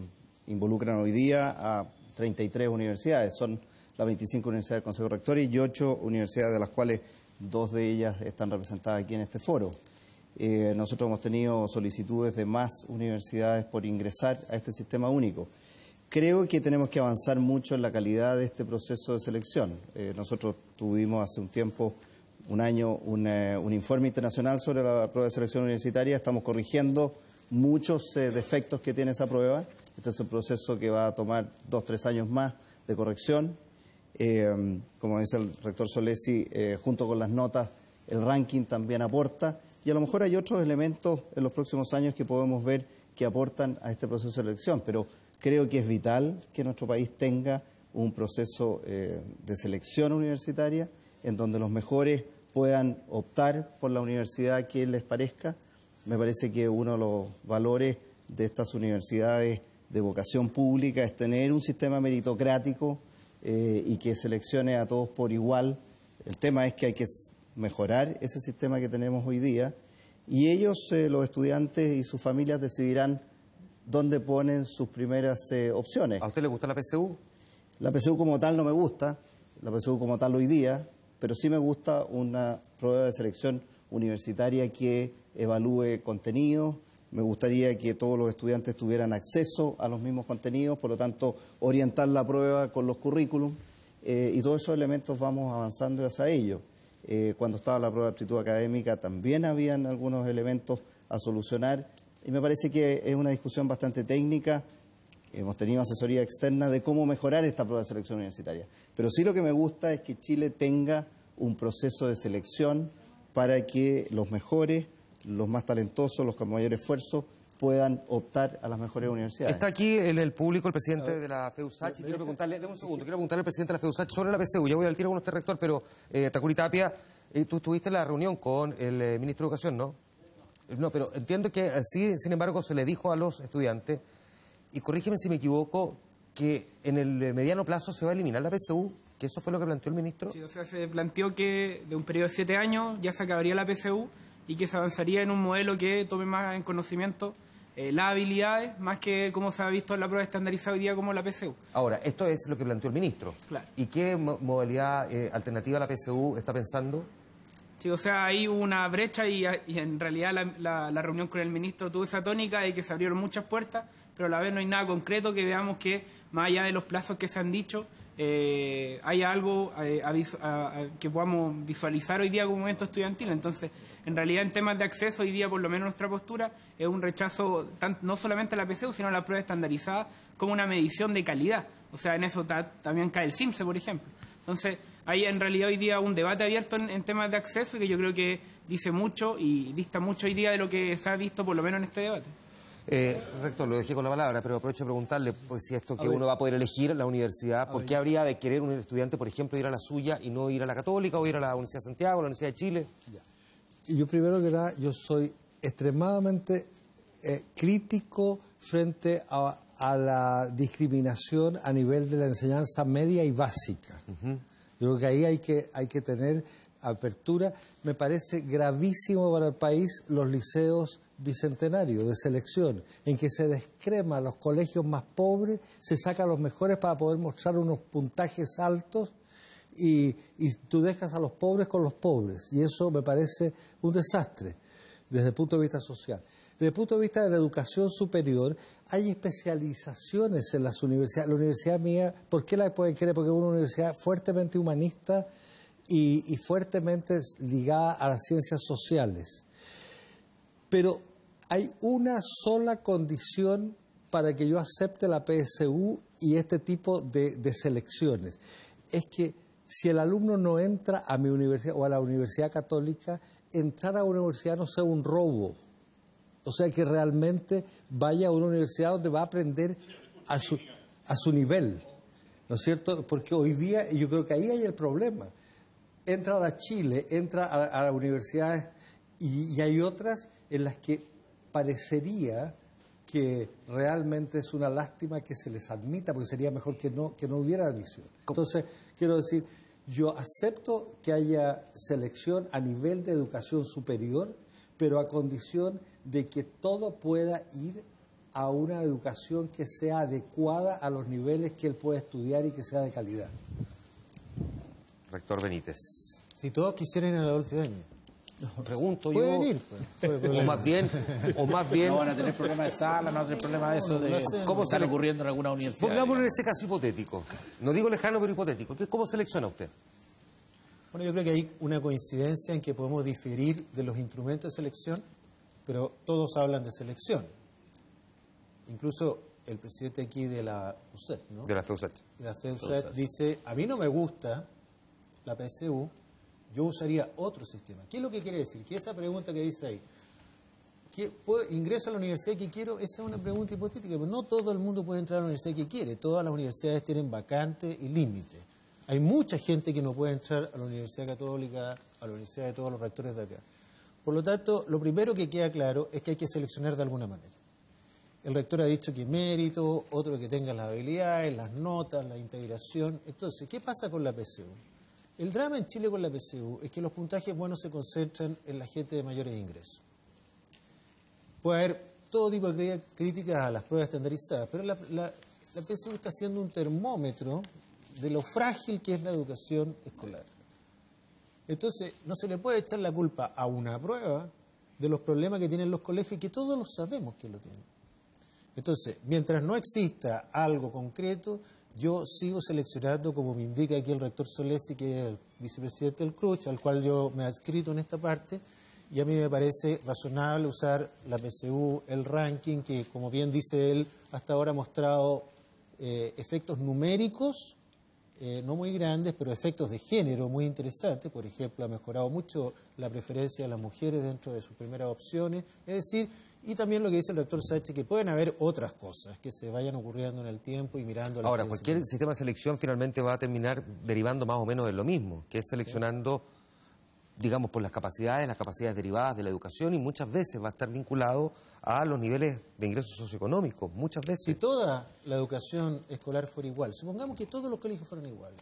S16: involucran hoy día a 33 universidades. Son las 25 universidades del Consejo Rector y 8 universidades, de las cuales 2 de ellas están representadas aquí en este foro. Nosotros hemos tenido solicitudes de más universidades por ingresar a este sistema único. Creo que tenemos que avanzar mucho en la calidad de este proceso de selección. Nosotros tuvimos hace un tiempo un año un informe internacional sobre la prueba de selección universitaria. Estamos corrigiendo muchos defectos que tiene esa prueba. Este es un proceso que va a tomar 2 o 3 años más de corrección. Como dice el rector Solesi, junto con las notas, el ranking también aporta. Y a lo mejor hay otros elementos en los próximos años que podemos ver que aportan a este proceso de selección. Pero creo que es vital que nuestro país tenga un proceso de selección universitaria en donde los mejores puedan optar por la universidad que les parezca. Me parece que uno de los valores de estas universidades de vocación pública es tener un sistema meritocrático y que seleccione a todos por igual. El tema es que hay que mejorar ese sistema que tenemos hoy día y ellos, los estudiantes y sus familias, decidirán dónde ponen sus primeras opciones.
S15: ¿A usted le gusta la PSU?
S16: La PSU como tal no me gusta, la PSU como tal hoy día, pero sí me gusta una prueba de selección universitaria que evalúe contenidos. Me gustaría que todos los estudiantes tuvieran acceso a los mismos contenidos, por lo tanto, orientar la prueba con los currículum y todos esos elementos vamos avanzando hacia ello. Cuando estaba la prueba de aptitud académica también habían algunos elementos a solucionar y me parece que es una discusión bastante técnica. Hemos tenido asesoría externa de cómo mejorar esta prueba de selección universitaria. Pero sí lo que me gusta es que Chile tenga un proceso de selección para que los mejores, los más talentosos, los con mayor esfuerzo, puedan optar a las mejores universidades.
S15: Está aquí en el público el presidente de la FEUSACH y quiero preguntarle, deme un segundo, quiero preguntarle al presidente de la FEUSACH sobre la PSU. Ya voy al tiro con usted, rector, pero Tacuri Tapia, tú estuviste en la reunión con el ministro de Educación, ¿no? No, pero entiendo que sí, sin embargo, se le dijo a los estudiantes, y corrígeme si me equivoco, que en el mediano plazo se va a eliminar la PSU, que eso fue lo que planteó el ministro.
S18: Sí, o sea, se planteó que de un periodo de 7 años ya se acabaría la PSU y que se avanzaría en un modelo que tome más en conocimiento las habilidades, más que como se ha visto en la prueba estandarizada hoy día como la PSU.
S15: Ahora, esto es lo que planteó el ministro.
S18: Claro.
S15: ¿Y qué modalidad alternativa a la PSU está pensando?
S18: Sí, o sea, hay una brecha y en realidad la reunión con el ministro tuvo esa tónica de que se abrieron muchas puertas, pero a la vez no hay nada concreto que veamos que, más allá de los plazos que se han dicho, haya algo que podamos visualizar hoy día como movimiento estudiantil. Entonces, en realidad, en temas de acceso, hoy día, por lo menos nuestra postura, es un rechazo no solamente a la PSU, sino a la prueba estandarizada como una medición de calidad. O sea, en eso también cae el CIMSE, por ejemplo. Entonces, hay en realidad hoy día un debate abierto en temas de acceso y que yo creo que dice mucho y dista mucho hoy día de lo que se ha visto, por lo menos en este debate.
S15: Rector, lo dejé con la palabra, pero aprovecho de preguntarle, pues si esto que uno va a poder elegir la universidad, ¿por qué habría de querer un estudiante, por ejemplo, ir a la suya y no ir a la Católica o ir a la Universidad de Santiago, a la Universidad de Chile?
S14: Y yo primero que nada, yo soy extremadamente crítico frente a la discriminación a nivel de la enseñanza media y básica. Yo creo que ahí hay que tener apertura. Me parece gravísimo para el país los liceos bicentenarios de selección, en que se descrema a los colegios más pobres, se saca a los mejores para poder mostrar unos puntajes altos y tú dejas a los pobres con los pobres. Y eso me parece un desastre desde el punto de vista social. Desde el punto de vista de la educación superior, hay especializaciones en las universidades. La universidad mía, ¿por qué la pueden querer? Porque es una universidad fuertemente humanista y fuertemente ligada a las ciencias sociales. Pero hay una sola condición para que yo acepte la PSU y este tipo de selecciones. Es que si el alumno no entra a mi universidad o a la Universidad Católica, entrar a una universidad no sea un robo. O sea, que realmente vaya a una universidad donde va a aprender a su nivel, ¿no es cierto? Porque hoy día yo creo que ahí hay el problema. Entra a la Chile, entra a las universidades y hay otras en las que parecería que realmente es una lástima que se les admita, porque sería mejor que no hubiera admisión. Entonces, quiero decir, yo acepto que haya selección a nivel de educación superior, pero a condición de que todo pueda ir a una educación que sea adecuada a los niveles que él puede estudiar y que sea de calidad.
S15: Rector Benítez.
S9: Si todos quisieran ir a la Adolfo Ibáñez.
S15: Pregunto yo.
S9: Pueden ir,
S15: o más bien.
S7: No van a tener problemas de sala, no van a tener problemas de eso, de cómo están ocurriendo en alguna universidad.
S15: Pongámoslo en ese caso hipotético. No digo lejano, pero hipotético. ¿Cómo selecciona usted?
S9: Bueno, yo creo que hay una coincidencia en que podemos diferir de los instrumentos de selección, pero todos hablan de selección. Incluso el presidente aquí de la USET, ¿no?
S15: De la FEUSET.
S9: De la FEUSET dice, a mí no me gusta la PSU, yo usaría otro sistema. ¿Qué es lo que quiere decir? Que esa pregunta que dice ahí, ¿ingreso a la universidad que quiero? Esa es una pregunta hipotética, pero no todo el mundo puede entrar a la universidad que quiere. Todas las universidades tienen vacantes y límites. Hay mucha gente que no puede entrar a la Universidad Católica, a la universidad de todos los rectores de acá. Por lo tanto, lo primero que queda claro es que hay que seleccionar de alguna manera. El rector ha dicho que mérito, otro que tenga las habilidades, las notas, la integración. Entonces, ¿qué pasa con la PSU? El drama en Chile con la PSU es que los puntajes buenos se concentran en la gente de mayores ingresos. Puede haber todo tipo de críticas a las pruebas estandarizadas, pero la PSU está siendo un termómetro de lo frágil que es la educación escolar. Entonces, no se le puede echar la culpa a una prueba de los problemas que tienen los colegios y que todos lo sabemos que lo tienen. Entonces, mientras no exista algo concreto, yo sigo seleccionando, como me indica aquí el rector Solesi, que es el vicepresidente del CRUCH, al cual yo me he adscrito en esta parte, y a mí me parece razonable usar la PSU, el ranking, que como bien dice él, hasta ahora ha mostrado efectos numéricos, no muy grandes, pero efectos de género muy interesantes. Por ejemplo, ha mejorado mucho la preferencia de las mujeres dentro de sus primeras opciones. Es decir, y también lo que dice el doctor Sánchez, que pueden haber otras cosas que se vayan ocurriendo en el tiempo y mirando...
S15: Ahora, cualquier sistema de selección finalmente va a terminar derivando más o menos en lo mismo, que es seleccionando, digamos, por las capacidades derivadas de la educación, y muchas veces va a estar vinculado a los niveles de ingresos socioeconómicos, muchas veces.
S9: Si toda la educación escolar fuera igual, supongamos que todos los colegios fueran iguales,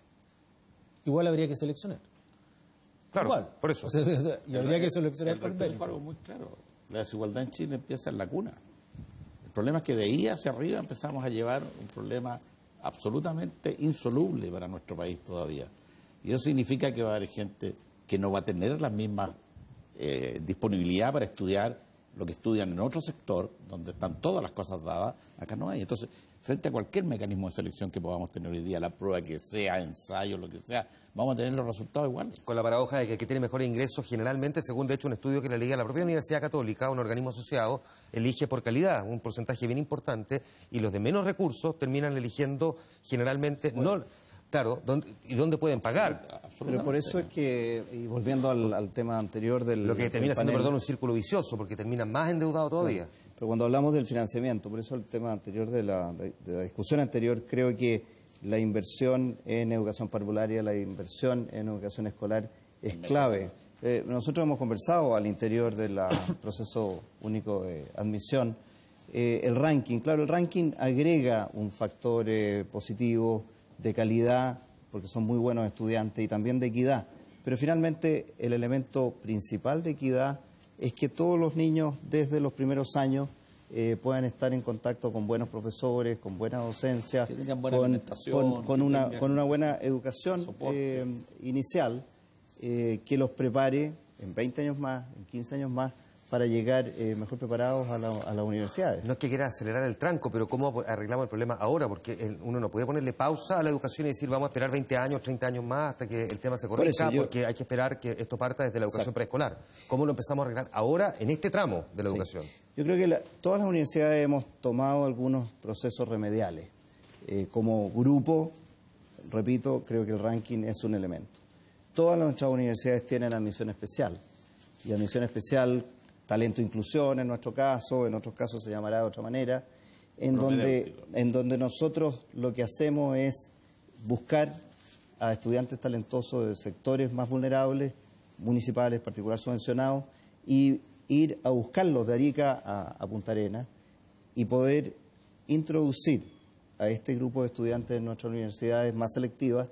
S9: igual habría que seleccionar.
S15: Claro,
S9: igual.
S15: Por eso.
S9: O sea, y habría que seleccionar por mérito.
S7: Algo muy claro. La desigualdad en Chile empieza en la cuna. El problema es que de ahí hacia arriba empezamos a llevar un problema absolutamente insoluble para nuestro país todavía. Y eso significa que va a haber gente que no va a tener la misma disponibilidad para estudiar lo que estudian en otro sector, donde están todas las cosas dadas, acá no hay. Entonces, frente a cualquier mecanismo de selección que podamos tener hoy día, la prueba que sea, ensayo, lo que sea, vamos a tener los resultados iguales.
S15: Con la paradoja de que el que tiene mejores ingresos generalmente, según de hecho un estudio que le leía a la propia Universidad Católica, un organismo asociado, elige por calidad, un porcentaje bien importante, y los de menos recursos terminan eligiendo generalmente... Claro, ¿y dónde pueden pagar?
S16: Sí, pero por eso es que, y volviendo al tema anterior del...
S15: Lo que termina siendo, perdón, un círculo vicioso, porque terminan más endeudados todavía.
S16: Pero cuando hablamos del financiamiento, por eso el tema anterior de la discusión anterior, creo que la inversión en educación parvularia, la inversión en educación escolar es clave. Nosotros hemos conversado al interior del proceso único de admisión. El ranking, claro, el ranking agrega un factor positivo de calidad, porque son muy buenos estudiantes, y también de equidad. Pero finalmente el elemento principal de equidad es que todos los niños desde los primeros años puedan estar en contacto con buenos profesores, con buena docencia, con una buena educación inicial que los prepare en 20 años más, en 15 años más, para llegar mejor preparados a las universidades.
S15: No es que quiera acelerar el tranco, pero ¿cómo arreglamos el problema ahora? Porque uno no puede ponerle pausa a la educación y decir vamos a esperar 20 años, 30 años más hasta que el tema se corrija, porque hay que esperar que esto parta desde la educación preescolar. ¿Cómo lo empezamos a arreglar ahora en este tramo de la educación?
S16: Yo creo que todas las universidades hemos tomado algunos procesos remediales. Como grupo, repito, creo que el ranking es un elemento. Todas nuestras universidades tienen admisión especial, y admisión especial, talento inclusión en nuestro caso, en otros casos se llamará de otra manera, en donde nosotros lo que hacemos es buscar a estudiantes talentosos de sectores más vulnerables, municipales, particular subvencionados, y ir a buscarlos de Arica a Punta Arenas y poder introducir a este grupo de estudiantes en nuestras universidades más selectivas,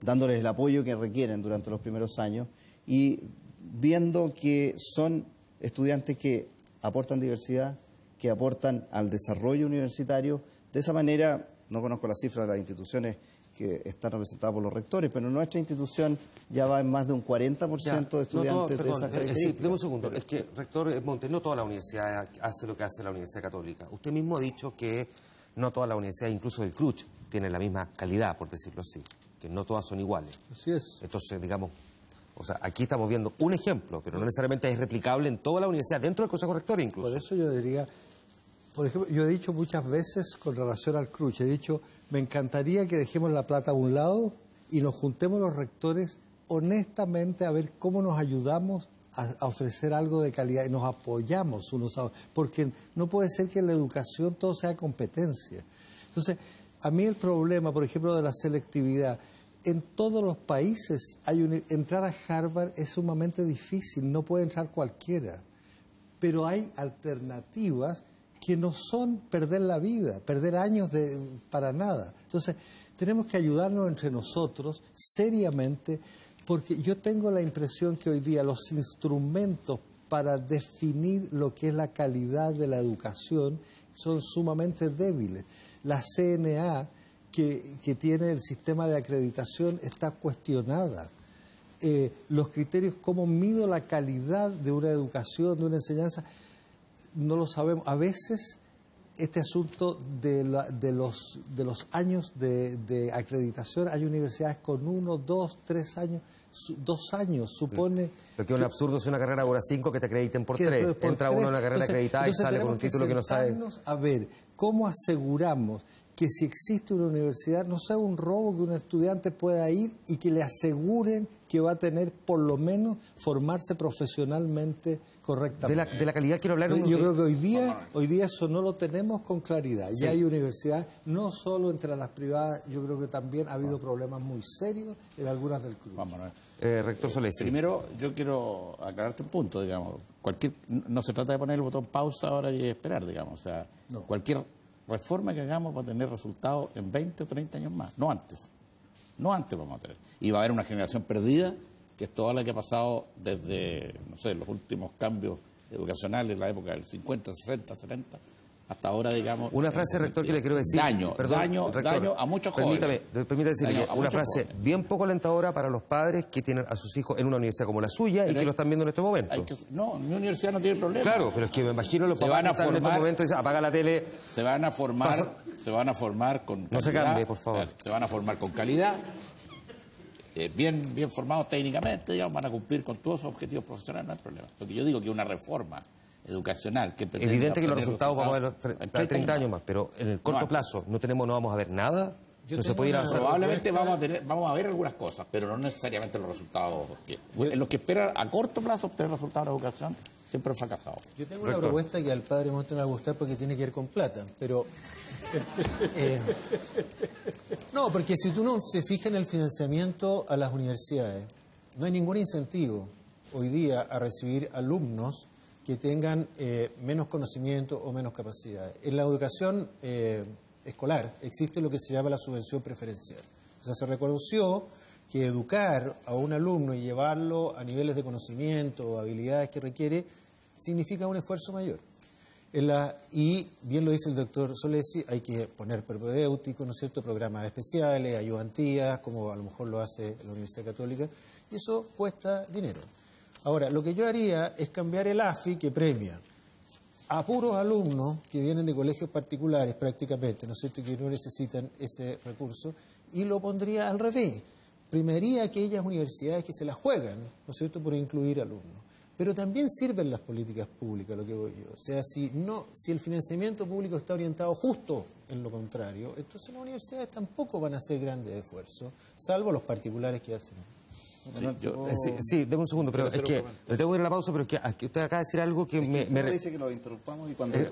S16: dándoles el apoyo que requieren durante los primeros años y viendo que son estudiantes que aportan diversidad, que aportan al desarrollo universitario. De esa manera, no conozco las cifras de las instituciones que están representadas por los rectores, pero nuestra institución ya va en más de un 40% de estudiantes de esas características.
S15: Deme un segundo, es que, rector Montes, no toda la universidad hace lo que hace la Universidad Católica. Usted mismo ha dicho que no todas las universidades, incluso el CRUCH, tienen la misma calidad, por decirlo así. que no todas son iguales.
S14: Así es.
S15: Entonces, digamos, o sea, aquí estamos viendo un ejemplo, pero no necesariamente es replicable en toda la universidad, dentro del Consejo Rector incluso.
S14: Por eso yo diría, por ejemplo, yo he dicho muchas veces con relación al CRUCH, he dicho, me encantaría que dejemos la plata a un lado y nos juntemos los rectores honestamente a ver cómo nos ayudamos a ofrecer algo de calidad y nos apoyamos unos a otros, porque no puede ser que en la educación todo sea competencia. Entonces, a mí el problema, por ejemplo, de la selectividad, en todos los países entrar a Harvard es sumamente difícil, no puede entrar cualquiera, pero hay alternativas que no son perder la vida, perder años para nada. Entonces, tenemos que ayudarnos entre nosotros seriamente, porque yo tengo la impresión que hoy día los instrumentos para definir lo que es la calidad de la educación son sumamente débiles. La CNA, que tiene el sistema de acreditación, está cuestionada. Los criterios, cómo mido la calidad de una educación, de una enseñanza, no lo sabemos. A veces este asunto de los años de acreditación, hay universidades con 1, 2, 3 años, 2 años, supone...
S15: Lo que es un absurdo es una carrera ahora 5 que te acrediten por 3. Entra uno en una carrera acreditada y sale con un título que no sabe.
S14: A ver, ¿cómo aseguramos que si existe una universidad no sea un robo que un estudiante pueda ir y que le aseguren que va a tener por lo menos formarse profesionalmente correctamente?
S15: De la calidad quiero hablar.
S14: Yo creo que hoy día eso no lo tenemos con claridad. Ya hay universidades, no solo entre las privadas, yo creo que también ha habido problemas muy serios en algunas del CRUCH.
S15: Rector Solés.
S7: Primero, yo quiero aclararte un punto, digamos. No se trata de poner el botón pausa ahora y esperar, digamos. O sea, cualquier reforma que hagamos va a tener resultados en 20 o 30 años más, no antes. No antes vamos a tener. Y va a haber una generación perdida, que es toda la que ha pasado desde, no sé, los últimos cambios educacionales, la época del 50, 60, 70, hasta ahora, digamos...
S15: Una frase, rector, que le quiero decir...
S7: Daño a muchos jóvenes.
S15: Permítame decirle una frase bien poco alentadora para los padres que tienen a sus hijos en una universidad como la suya y que lo están viendo en este momento.
S7: No, mi universidad no tiene problema.
S15: Claro, pero es que me imagino los papás que están en este momento y dicen, apaga la tele...
S7: Se van a formar con calidad.
S15: No se cambie, por favor.
S7: Se van a formar con calidad, bien formados técnicamente, digamos, van a cumplir con todos sus objetivos profesionales, no hay problema. Porque yo digo que una reforma educacional que
S15: evidente que los resultados vamos a ver 30 años más, pero en el corto plazo no vamos a ver nada. No se puede ir a hacer.
S7: Probablemente vamos a ver algunas cosas, pero no necesariamente los resultados. En lo que espera a corto plazo obtener resultados de la educación siempre he fracasado.
S9: Yo tengo una propuesta que al padre Montes no le va a gustar porque tiene que ver con plata, pero no, porque si tú no se fijas en el financiamiento a las universidades, no hay ningún incentivo hoy día a recibir alumnos que tengan menos conocimiento o menos capacidad. En la educación escolar existe lo que se llama la subvención preferencial. O sea, se reconoció que educar a un alumno y llevarlo a niveles de conocimiento o habilidades que requiere significa un esfuerzo mayor. Y bien lo dice el doctor Solesi, hay que poner propedéutico, ¿no es cierto?, programas especiales, ayudantías, como a lo mejor lo hace la Universidad Católica, y eso cuesta dinero. Ahora, lo que yo haría es cambiar el AFI que premia a puros alumnos que vienen de colegios particulares prácticamente, ¿no es cierto?, que no necesitan ese recurso, y lo pondría al revés. Premiaría a aquellas universidades que se las juegan, ¿no es cierto?, por incluir alumnos. Pero también sirven las políticas públicas, lo que voy yo. O sea, si el financiamiento público está orientado justo en lo contrario, entonces las universidades tampoco van a hacer grandes esfuerzos, salvo los particulares que hacen.
S15: Sí, deme un segundo, pero es que le tengo que ir a la pausa, pero es que usted acaba de decir algo que me
S16: dice que lo interrumpamos y cuando...
S15: Le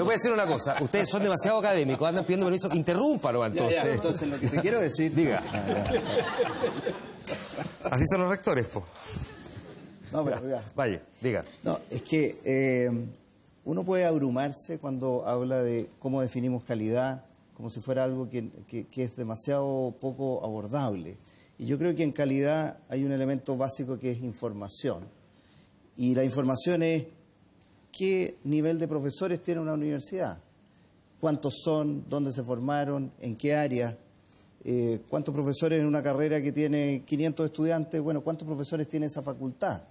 S15: voy a decir una cosa, ustedes son demasiado académicos, andan pidiendo permiso, interrúmpalo entonces.
S16: Entonces lo que te quiero decir...
S15: Diga. Así son los rectores, po.
S16: No, pero
S15: vaya, diga.
S16: No, es que uno puede abrumarse cuando habla de cómo definimos calidad, como si fuera algo que es demasiado poco abordable. Y yo creo que en calidad hay un elemento básico que es información. Y la información es qué nivel de profesores tiene una universidad, cuántos son, dónde se formaron, en qué áreas, cuántos profesores en una carrera que tiene 500 estudiantes, bueno, cuántos profesores tiene esa facultad.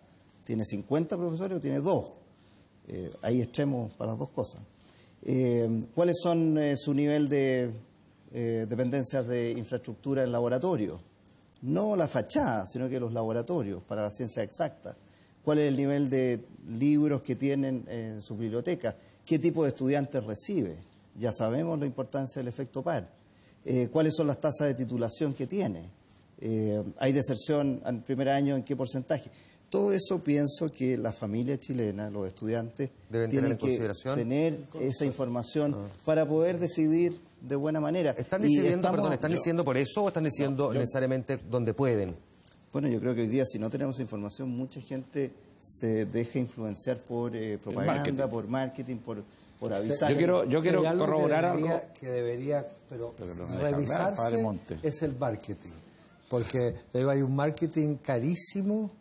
S16: ¿Tiene 50 profesores o tiene 2? Hay extremos para las dos cosas. ¿Cuáles son su nivel de dependencias de infraestructura en laboratorios. No la fachada, sino que los laboratorios para la ciencia exacta. ¿Cuál es el nivel de libros que tienen en sus bibliotecas? ¿Qué tipo de estudiantes recibe? Ya sabemos la importancia del efecto par. ¿Cuáles son las tasas de titulación que tiene? ¿Hay deserción al primer año? ¿En qué porcentaje? Todo eso pienso que la familia chilena, los estudiantes, tienen que tener esa información para poder decidir de buena manera.
S15: ¿Están diciendo por eso o están diciendo necesariamente donde pueden?
S16: Bueno, yo creo que hoy día, si no tenemos información, mucha gente se deja influenciar por propaganda, por marketing, por avisar.
S7: Yo quiero corroborar algo
S14: que debería revisarse es el marketing. Porque hay un marketing carísimo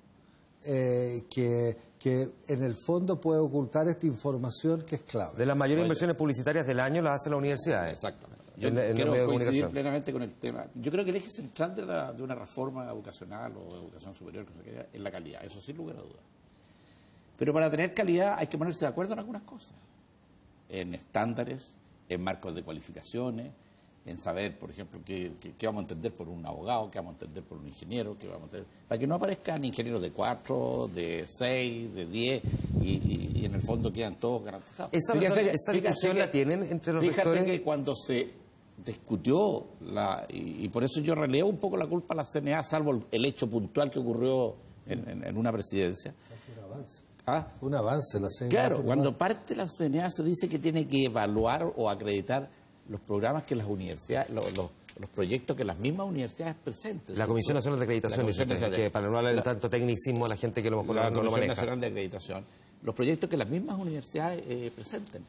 S14: que en el fondo puede ocultar esta información que es clave.
S15: De las mayores inversiones publicitarias del año las hacen las universidades.
S7: Exactamente. Yo quiero coincidir plenamente con el tema. Yo creo que el eje central de una reforma educacional o de educación superior es la calidad, eso sin lugar a dudas. Pero para tener calidad hay que ponerse de acuerdo en algunas cosas. En estándares, en marcos de cualificaciones, en saber, por ejemplo, qué vamos a entender por un abogado, qué vamos a entender por un ingeniero, qué vamos a entender, para que no aparezcan ingenieros de 4, de 6, de 10 y en el fondo quedan todos garantizados.
S15: ¿Esa discusión la tienen entre los rectores?
S7: Fíjate que cuando se discutió, y por eso yo relevo un poco la culpa a la CNA, salvo el hecho puntual que ocurrió en una presidencia.
S14: Fue un avance la CNA.
S7: Claro, cuando parte la CNA se dice que tiene que evaluar o acreditar los programas que las universidades, los proyectos que las mismas universidades presenten.
S15: La Comisión Nacional de Acreditación, que para no hablar de tanto tecnicismo, la gente que lo mejor no lo maneja. La Comisión Nacional de Acreditación, los proyectos que las mismas universidades presenten,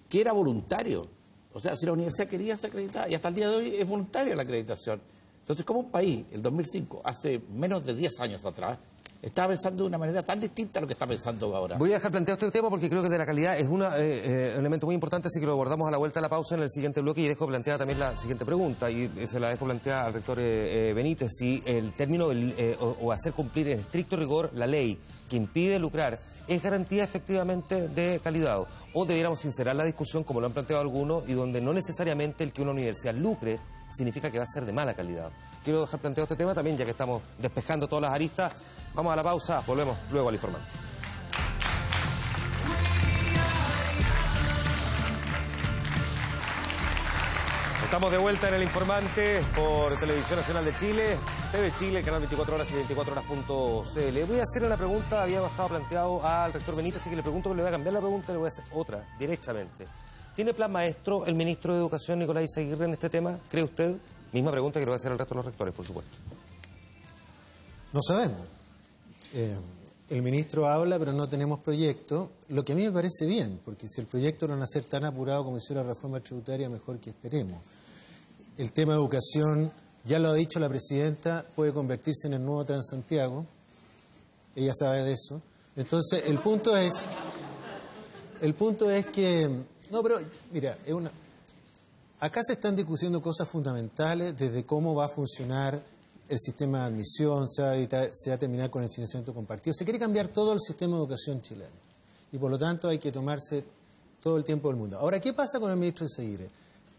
S15: que era voluntario. O sea, si la universidad quería ser acreditada, y hasta el día de hoy es voluntaria la acreditación. Entonces, como un país, el 2005, hace menos de 10 años atrás, estaba pensando de una manera tan distinta a lo que está pensando ahora. Voy a dejar planteado este tema porque creo que de la calidad es un elemento muy importante, así que lo abordamos a la vuelta de la pausa en el siguiente bloque y dejo planteada también la siguiente pregunta, y se la dejo planteada al rector Benítez, si el término o hacer cumplir en estricto rigor la ley que impide lucrar es garantía efectivamente de calidad, o debiéramos sincerar la discusión como lo han planteado algunos y donde no necesariamente el que una universidad lucre significa que va a ser de mala calidad. Quiero dejar planteado este tema también, ya que estamos despejando todas las aristas. Vamos a la pausa, volvemos luego al informante. Estamos de vuelta en el informante por Televisión Nacional de Chile, TV Chile, canal 24 horas y 24horas.cl. Voy a hacer una pregunta, había bajado planteado al rector Benítez, así que le pregunto, pero le voy a cambiar la pregunta y le voy a hacer otra, derechamente. ¿Tiene plan maestro el ministro de Educación, Nicolás Izaguirre, en este tema? ¿Cree usted? Misma pregunta que le voy a hacer al resto de los rectores, por supuesto.
S9: No sabemos. El ministro habla, pero no tenemos proyecto, lo que a mí me parece bien, porque si el proyecto no va a ser tan apurado como hizo la reforma tributaria, mejor que esperemos. El tema de educación, ya lo ha dicho la presidenta, puede convertirse en el nuevo Transantiago, ella sabe de eso. Entonces, el punto es que, no, pero mira, acá se están discutiendo cosas fundamentales, desde cómo va a funcionar el sistema de admisión, se va a terminar con el financiamiento compartido. Se quiere cambiar todo el sistema de educación chileno. Y por lo tanto hay que tomarse todo el tiempo del mundo. Ahora, ¿qué pasa con el ministro Izaguirre?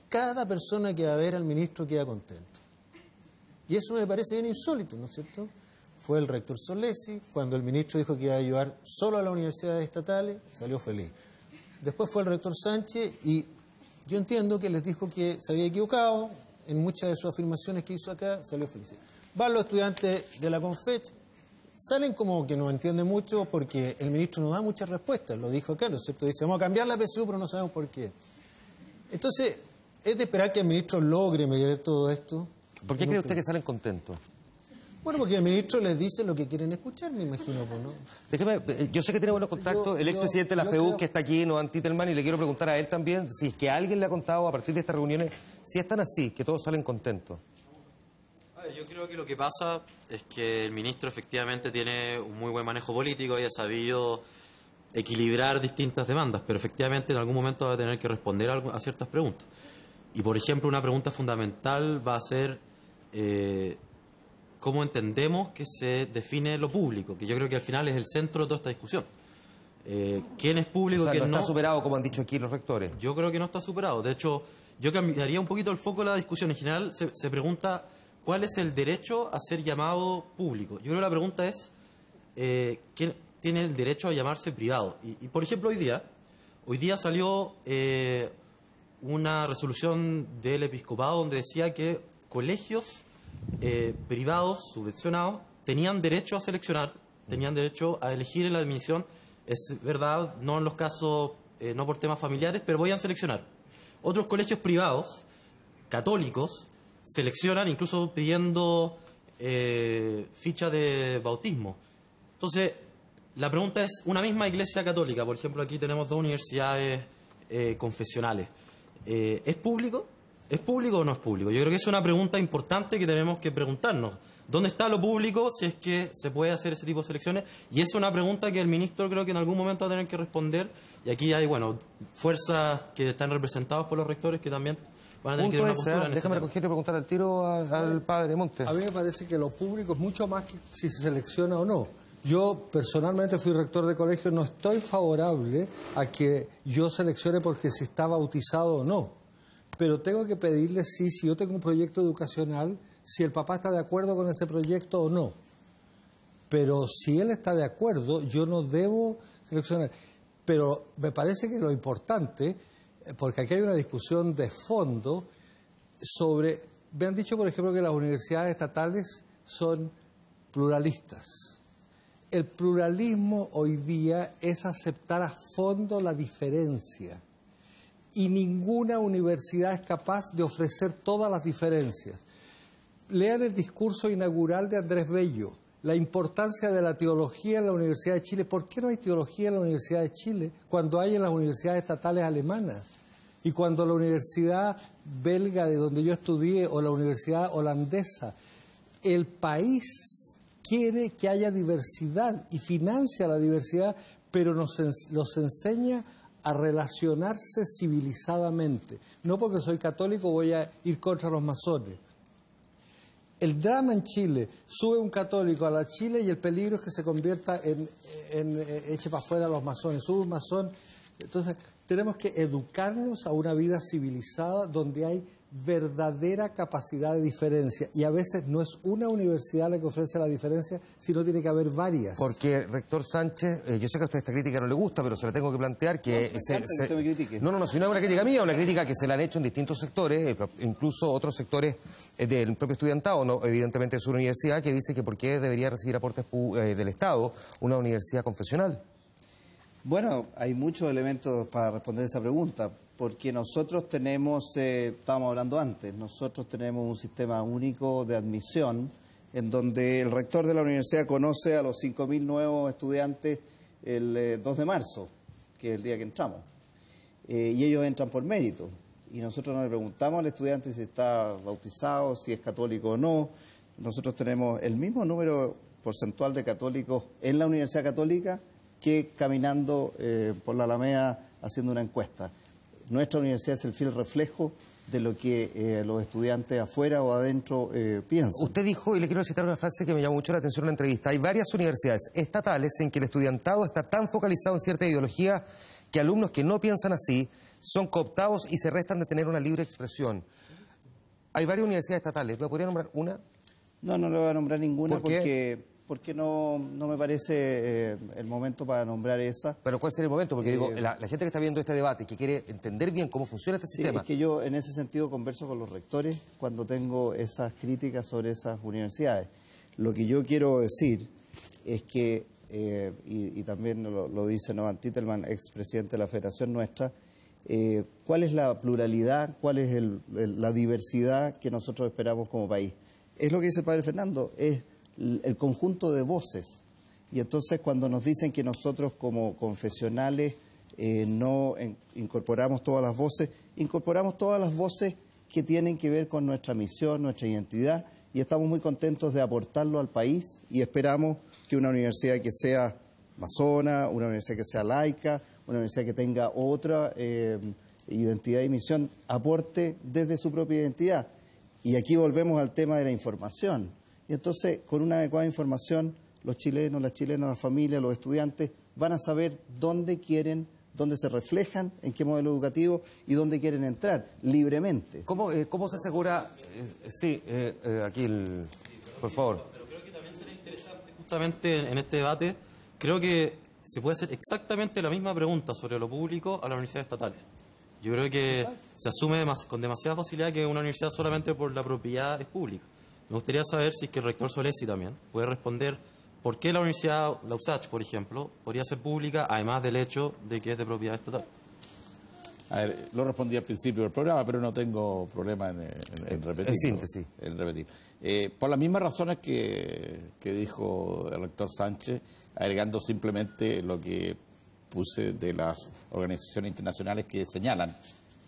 S9: Cada persona que va a ver al ministro queda contento. Y eso me parece bien insólito, ¿no es cierto? Fue el rector Solesi, cuando el ministro dijo que iba a ayudar solo a las universidades estatales, salió feliz. Después fue el rector Sánchez y yo entiendo que les dijo que se había equivocado en muchas de sus afirmaciones que hizo acá, salió feliz. Van los estudiantes de la Confech, salen como que no entienden mucho porque el ministro no da muchas respuestas, lo dijo acá, ¿no es cierto? Dice, vamos a cambiar la PSU, pero no sabemos por qué. Entonces, es de esperar que el ministro logre medir todo esto.
S15: ¿Por qué cree usted que salen contentos?
S9: Bueno, porque el ministro les dice lo que quieren escuchar, me imagino, ¿no?
S15: Déjeme, yo sé que tiene buenos contactos, el expresidente de la FEU que está aquí, Noam Titelman, y le quiero preguntar a él también si es que alguien le ha contado a partir de estas reuniones si están así, que todos salen contentos.
S19: Yo creo que lo que pasa es que el ministro efectivamente tiene un muy buen manejo político y ha sabido equilibrar distintas demandas, pero efectivamente en algún momento va a tener que responder a ciertas preguntas. Y, por ejemplo, una pregunta fundamental va a ser cómo entendemos que se define lo público, que yo creo que al final es el centro de toda esta discusión. quién es público, quién
S15: no
S19: no.
S15: está superado, como han dicho aquí los rectores.
S19: Yo creo que no está superado. De hecho, yo cambiaría un poquito el foco de la discusión. En general se pregunta cuál es el derecho a ser llamado público. Yo creo que la pregunta es quién tiene el derecho a llamarse privado. Y por ejemplo, hoy día salió una resolución del episcopado donde decía que colegios privados subvencionados tenían derecho a seleccionar, tenían derecho a elegir en la admisión. Es verdad, no en los casos, no por temas familiares, pero voy a seleccionar. Otros colegios privados, católicos, seleccionan incluso pidiendo ficha de bautismo. Entonces, la pregunta es, una misma iglesia católica, por ejemplo, aquí tenemos dos universidades confesionales. ¿Es público? ¿Es público o no es público? Yo creo que es una pregunta importante que tenemos que preguntarnos. ¿Dónde está lo público si es que se puede hacer ese tipo de selecciones? Y es una pregunta que el ministro creo que en algún momento va a tener que responder. Y aquí hay, fuerzas que están representadas por los rectores que también van a tener que tener una postura.
S15: Déjame recoger y preguntar al tiro al padre Montes.
S14: A mí me parece que lo público es mucho más que si se selecciona o no. Yo personalmente fui rector de colegio, no estoy favorable a que yo seleccione porque si está bautizado o no. Pero tengo que pedirle si yo tengo un proyecto educacional, si el papá está de acuerdo con ese proyecto o no. Pero si él está de acuerdo, yo no debo seleccionar. Pero me parece que lo importante, porque aquí hay una discusión de fondo sobre... Me han dicho, por ejemplo, que las universidades estatales son pluralistas. El pluralismo hoy día es aceptar a fondo la diferencia. Y ninguna universidad es capaz de ofrecer todas las diferencias. Lean el discurso inaugural de Andrés Bello, la importancia de la teología en la Universidad de Chile. ¿Por qué no hay teología en la Universidad de Chile cuando hay en las universidades estatales alemanas? Y cuando la universidad belga de donde yo estudié o la universidad holandesa, el país quiere que haya diversidad y financia la diversidad, pero los enseña a relacionarse civilizadamente. No porque soy católico voy a ir contra los masones. El drama en Chile, sube un católico a la Chile y el peligro es que se convierta en eche para afuera a los masones. Sube un masón. Entonces, tenemos que educarnos a una vida civilizada donde hay verdadera capacidad de diferencia. Y a veces no es una universidad la que ofrece la diferencia, sino tiene que haber varias.
S15: Porque, rector Sánchez, yo sé que a usted esta crítica no le gusta, pero se la tengo que plantear que...
S16: usted me critique.
S15: No, si no es una crítica mía, una crítica que se la han hecho en distintos sectores, incluso otros sectores del propio estudiantado, no, evidentemente de su universidad, que dice que por qué debería recibir aportes del Estado una universidad confesional.
S16: Bueno, hay muchos elementos para responder esa pregunta, porque nosotros tenemos, estábamos hablando antes, nosotros tenemos un sistema único de admisión en donde el rector de la universidad conoce a los 5.000 nuevos estudiantes el 2 de marzo, que es el día que entramos, y ellos entran por mérito. Y nosotros no le preguntamos al estudiante si está bautizado, si es católico o no. Nosotros tenemos el mismo número porcentual de católicos en la Universidad Católica que caminando por la Alameda haciendo una encuesta. Nuestra universidad es el fiel reflejo de lo que los estudiantes afuera o adentro piensan.
S15: Usted dijo, y le quiero citar una frase que me llamó mucho la atención en la entrevista, hay varias universidades estatales en que el estudiantado está tan focalizado en cierta ideología que alumnos que no piensan así son cooptados y se restan de tener una libre expresión. Hay varias universidades estatales, ¿me podría nombrar una?
S16: No le voy a nombrar ninguna porque no me parece el momento para nombrar esa.
S15: ¿Pero cuál sería el momento? Porque digo, la gente que está viendo este debate, que quiere entender bien cómo funciona este sistema...
S16: Es que yo en ese sentido converso con los rectores cuando tengo esas críticas sobre esas universidades. Lo que yo quiero decir es que, y también lo dice Novan Titelman, expresidente de la Federación nuestra, ¿cuál es la pluralidad, cuál es la diversidad que nosotros esperamos como país? Es lo que dice el padre Fernando, es el conjunto de voces. Y entonces cuando nos dicen que nosotros como confesionales no incorporamos todas las voces, incorporamos todas las voces que tienen que ver con nuestra misión, nuestra identidad, y estamos muy contentos de aportarlo al país y esperamos que una universidad que sea masona, una universidad que sea laica, una universidad que tenga otra identidad y misión, aporte desde su propia identidad. Y aquí volvemos al tema de la información. Y entonces, con una adecuada información, los chilenos, las chilenas, las familias, los estudiantes van a saber dónde se reflejan, en qué modelo educativo y dónde quieren entrar libremente.
S15: ¿Cómo se asegura? Aquí, por favor.
S19: Pero creo que también sería interesante, justamente en este debate, creo que se puede hacer exactamente la misma pregunta sobre lo público a las universidades estatales. Yo creo que se asume con demasiada facilidad que una universidad solamente por la propiedad es pública. Me gustaría saber si es que el rector Solesi también puede responder por qué la universidad, la USACH, por ejemplo, podría ser pública, además del hecho de que es de propiedad estatal.
S7: A ver, lo respondí al principio del programa, pero no tengo problema en repetir.
S15: En síntesis.
S7: En repetir. Por las mismas razones que dijo el rector Sánchez, agregando simplemente lo que puse de las organizaciones internacionales que señalan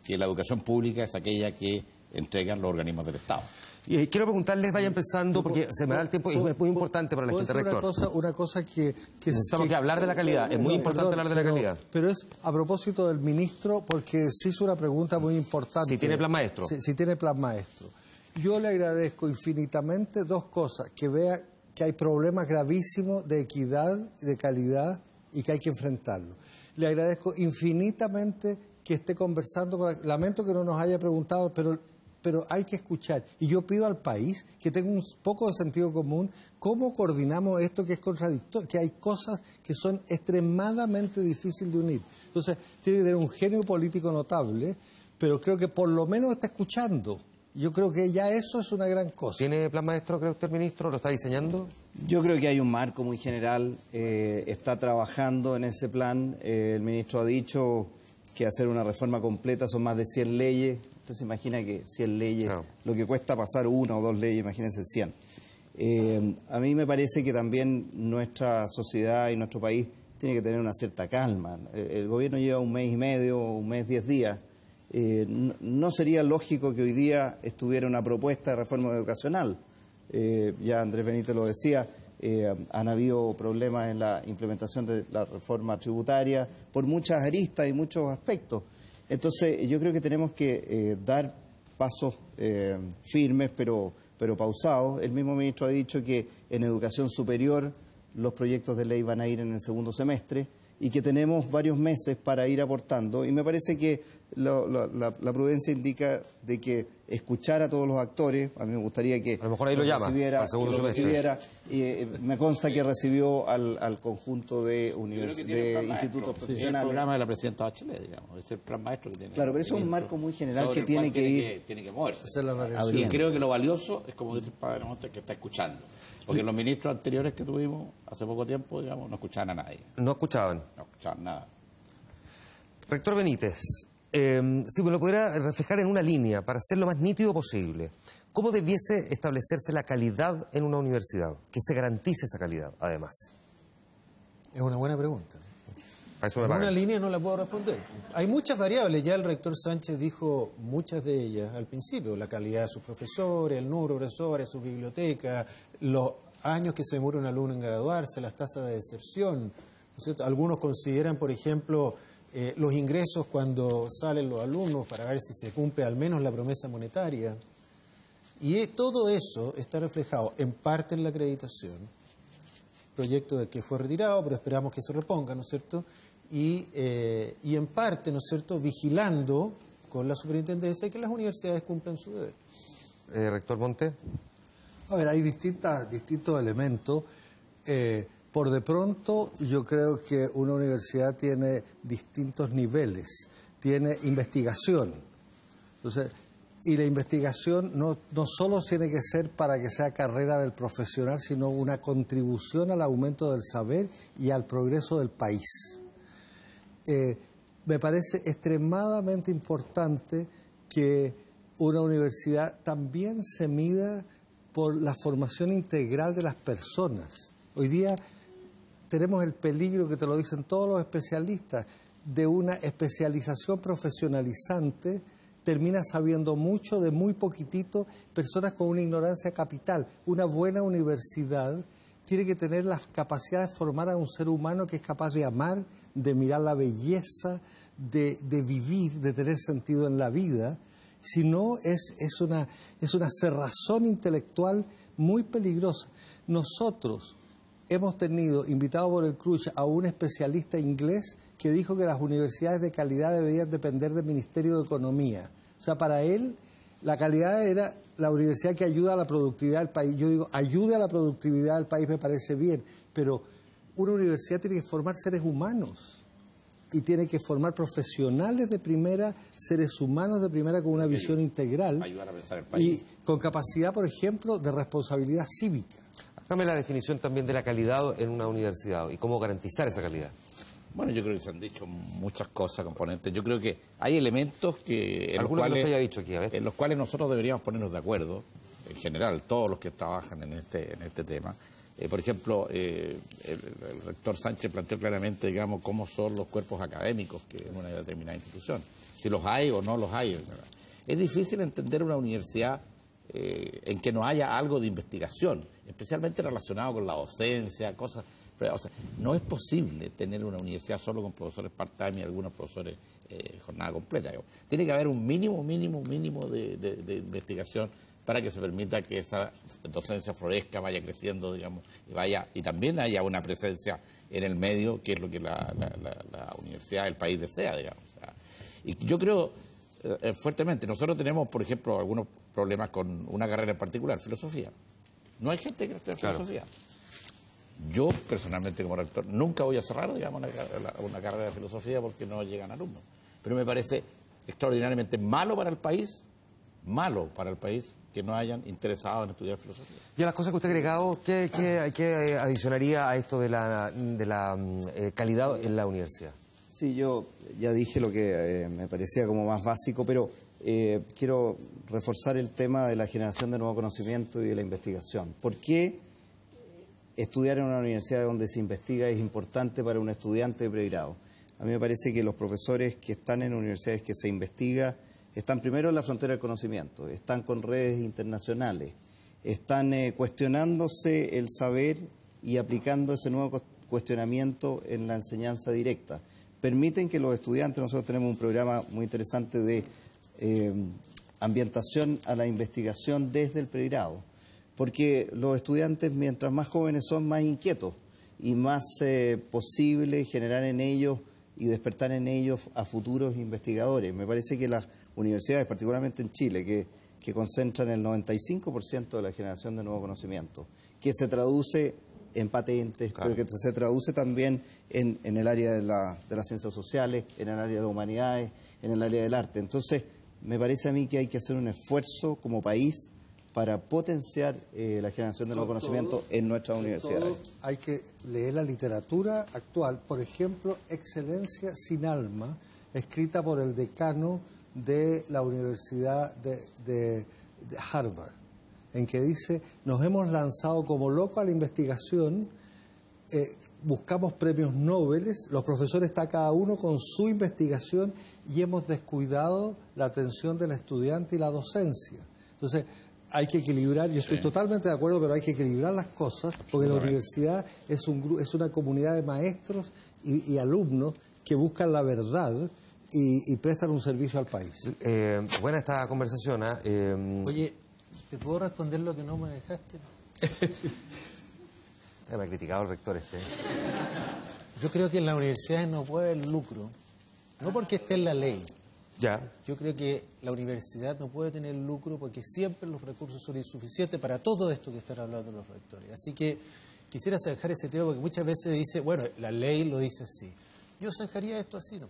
S7: que la educación pública es aquella que entregan los organismos del Estado.
S15: Y quiero preguntarles, vayan pensando, porque se me da el tiempo y es muy importante para la gente, rector.
S14: Una cosa que
S15: necesitamos que hablar de la calidad, es muy importante hablar de la calidad.
S14: Pero es a propósito del ministro, porque se hizo una pregunta muy importante.
S15: Si tiene plan maestro.
S14: Si tiene plan maestro. Yo le agradezco infinitamente dos cosas, que vea que hay problemas gravísimos de equidad, de calidad, y que hay que enfrentarlo. Le agradezco infinitamente que esté conversando con lamento que no nos haya preguntado, pero hay que escuchar. Y yo pido al país que tenga un poco de sentido común, cómo coordinamos esto que es contradictorio, que hay cosas que son extremadamente difíciles de unir. Entonces, tiene que tener un genio político notable, pero creo que por lo menos está escuchando. Yo creo que ya eso es una gran cosa.
S15: ¿Tiene plan maestro, cree usted, ministro? ¿Lo está diseñando?
S16: Yo creo que hay un marco muy general, está trabajando en ese plan. El ministro ha dicho que hacer una reforma completa son más de 100 leyes. Entonces imagina que 100 leyes, lo que cuesta pasar una o dos leyes, imagínense 100. A mí me parece que también nuestra sociedad y nuestro país tiene que tener una cierta calma. El gobierno lleva un mes y medio, un mes, 10 días. No sería lógico que hoy día estuviera una propuesta de reforma educacional. Ya Andrés Benítez lo decía, han habido problemas en la implementación de la reforma tributaria por muchas aristas y muchos aspectos. Entonces yo creo que tenemos que dar pasos firmes pero pausados. El mismo ministro ha dicho que en educación superior los proyectos de ley van a ir en el segundo semestre y que tenemos varios meses para ir aportando, y me parece que la prudencia indica de que escuchar a todos los actores. A mí me gustaría que
S15: a lo mejor ahí lo llama, al segundo semestre.
S16: Me consta que recibió al conjunto de institutos profesionales.
S7: Es el programa de la presidenta Bachelet, digamos, es el plan maestro que tiene.
S16: Claro, pero eso es un marco muy general que tiene que ir.
S7: Tiene que moverse.
S16: Y
S7: creo que lo valioso es, como dice el padre Montes, que está escuchando. Porque los ministros anteriores que tuvimos hace poco tiempo, digamos, no escuchaban a nadie.
S15: No escuchaban.
S7: No escuchaban nada.
S15: Rector Benítez, si me lo pudiera reflejar en una línea para ser lo más nítido posible, ¿cómo debiese establecerse la calidad en una universidad? Que se garantice esa calidad, además.
S9: Es una buena pregunta.
S15: En
S9: una línea no la puedo responder. Hay muchas variables, ya el rector Sánchez dijo muchas de ellas al principio: la calidad de sus profesores, el número de profesores, su biblioteca, los años que se demora un alumno en graduarse, las tasas de deserción, ¿no es cierto? Algunos consideran, por ejemplo, los ingresos cuando salen los alumnos para ver si se cumple al menos la promesa monetaria. Y todo eso está reflejado en parte en la acreditación, proyecto de que fue retirado, pero esperamos que se reponga, ¿no es cierto? Y en parte, ¿no es cierto?, vigilando con la superintendencia que las universidades cumplan su deber.
S15: Rector Monte.
S14: A ver, hay distintos elementos. Por de pronto, yo creo que una universidad tiene distintos niveles. Tiene investigación. Entonces, y la investigación no solo tiene que ser para que sea carrera del profesional, sino una contribución al aumento del saber y al progreso del país. Me parece extremadamente importante que una universidad también se mida por la formación integral de las personas. Hoy día tenemos el peligro, que te lo dicen todos los especialistas, de una especialización profesionalizante. Termina sabiendo mucho de muy poquitito, personas con una ignorancia capital. Una buena universidad tiene que tener las capacidades de formar a un ser humano que es capaz de amar, de mirar la belleza, de vivir, de tener sentido en la vida. Si no, es una cerrazón intelectual muy peligrosa. Nosotros, hemos tenido invitado por el CRUCH a un especialista inglés que dijo que las universidades de calidad deberían depender del Ministerio de Economía. O sea, para él la calidad era la universidad que ayuda a la productividad del país. Yo digo, ayude a la productividad del país, me parece bien, pero una universidad tiene que formar seres humanos y tiene que formar profesionales de primera, seres humanos de primera con una visión integral
S7: Ayudar a pensar el país.
S14: y con capacidad, por ejemplo, de responsabilidad cívica.
S15: Hágame la definición también de la calidad en una universidad y cómo garantizar esa calidad.
S7: Bueno, yo creo que se han dicho muchas cosas, componentes. Yo creo que hay elementos que
S15: Algunos que no se haya dicho aquí, a ver.
S7: en los cuales nosotros deberíamos ponernos de acuerdo, en general, todos los que trabajan en este tema. Por ejemplo, el rector Sánchez planteó claramente, digamos, cómo son los cuerpos académicos que en una determinada institución, si los hay o no los hay. Es difícil entender una universidad en que no haya algo de investigación, especialmente relacionado con la docencia, cosas. O sea, no es posible tener una universidad solo con profesores part-time y algunos profesores jornada completa. Digamos. Tiene que haber un mínimo de investigación para que se permita que esa docencia florezca, vaya creciendo, digamos, y también haya una presencia en el medio, que es lo que la universidad del país desea, digamos. O sea, y yo creo fuertemente, nosotros tenemos, por ejemplo, algunos problemas con una carrera en particular, filosofía. No hay gente que esté en filosofía. Yo, personalmente, como rector, nunca voy a cerrar, digamos, una carrera de filosofía porque no llegan alumnos. Pero me parece extraordinariamente malo para el país que no hayan interesado en estudiar filosofía.
S15: Y a las cosas que usted ha agregado, ¿qué adicionaría a esto de la calidad en la universidad?
S16: Sí, yo ya dije lo que me parecía como más básico, pero quiero reforzar el tema de la generación de nuevo conocimiento y de la investigación. ¿Por qué estudiar en una universidad donde se investiga es importante para un estudiante de pregrado? A mí me parece que los profesores que están en universidades que se investiga están primero en la frontera del conocimiento, están con redes internacionales, están cuestionándose el saber y aplicando ese nuevo cuestionamiento en la enseñanza directa. Permiten que los estudiantes, nosotros tenemos un programa muy interesante de ambientación a la investigación desde el pregrado, porque los estudiantes, mientras más jóvenes son, más inquietos y más posible generar en ellos y despertar en ellos a futuros investigadores. Me parece que las universidades, particularmente en Chile, que concentran el 95% de la generación de nuevo conocimiento, que se traduce en patentes, claro, pero que se traduce también en el área de las ciencias sociales, en el área de las humanidades, en el área del arte. Entonces, me parece a mí que hay que hacer un esfuerzo como país para potenciar la generación de nuevo conocimiento en nuestras universidades.
S14: Hay que leer la literatura actual, por ejemplo, Excelencia sin alma, escrita por el decano de la Universidad de Harvard, en que dice, nos hemos lanzado como locos a la investigación, buscamos premios Nobel, los profesores están cada uno con su investigación y hemos descuidado la atención del estudiante y la docencia. Entonces, hay que equilibrar, yo estoy totalmente de acuerdo, pero hay que equilibrar las cosas, porque la universidad es una comunidad de maestros y alumnos que buscan la verdad y prestan un servicio al país.
S15: Buena esta conversación.
S9: Oye, ¿te puedo responder lo que no me dejaste?
S15: Me ha criticado el rector este.
S9: Yo creo que en las universidades no puede haber lucro, no porque esté en la ley.
S15: Ya.
S9: Yo creo que la universidad no puede tener lucro porque siempre los recursos son insuficientes para todo esto que están hablando los rectores. Así que quisiera zanjar ese tema porque muchas veces dice, bueno, la ley lo dice así. Yo zanjaría esto así,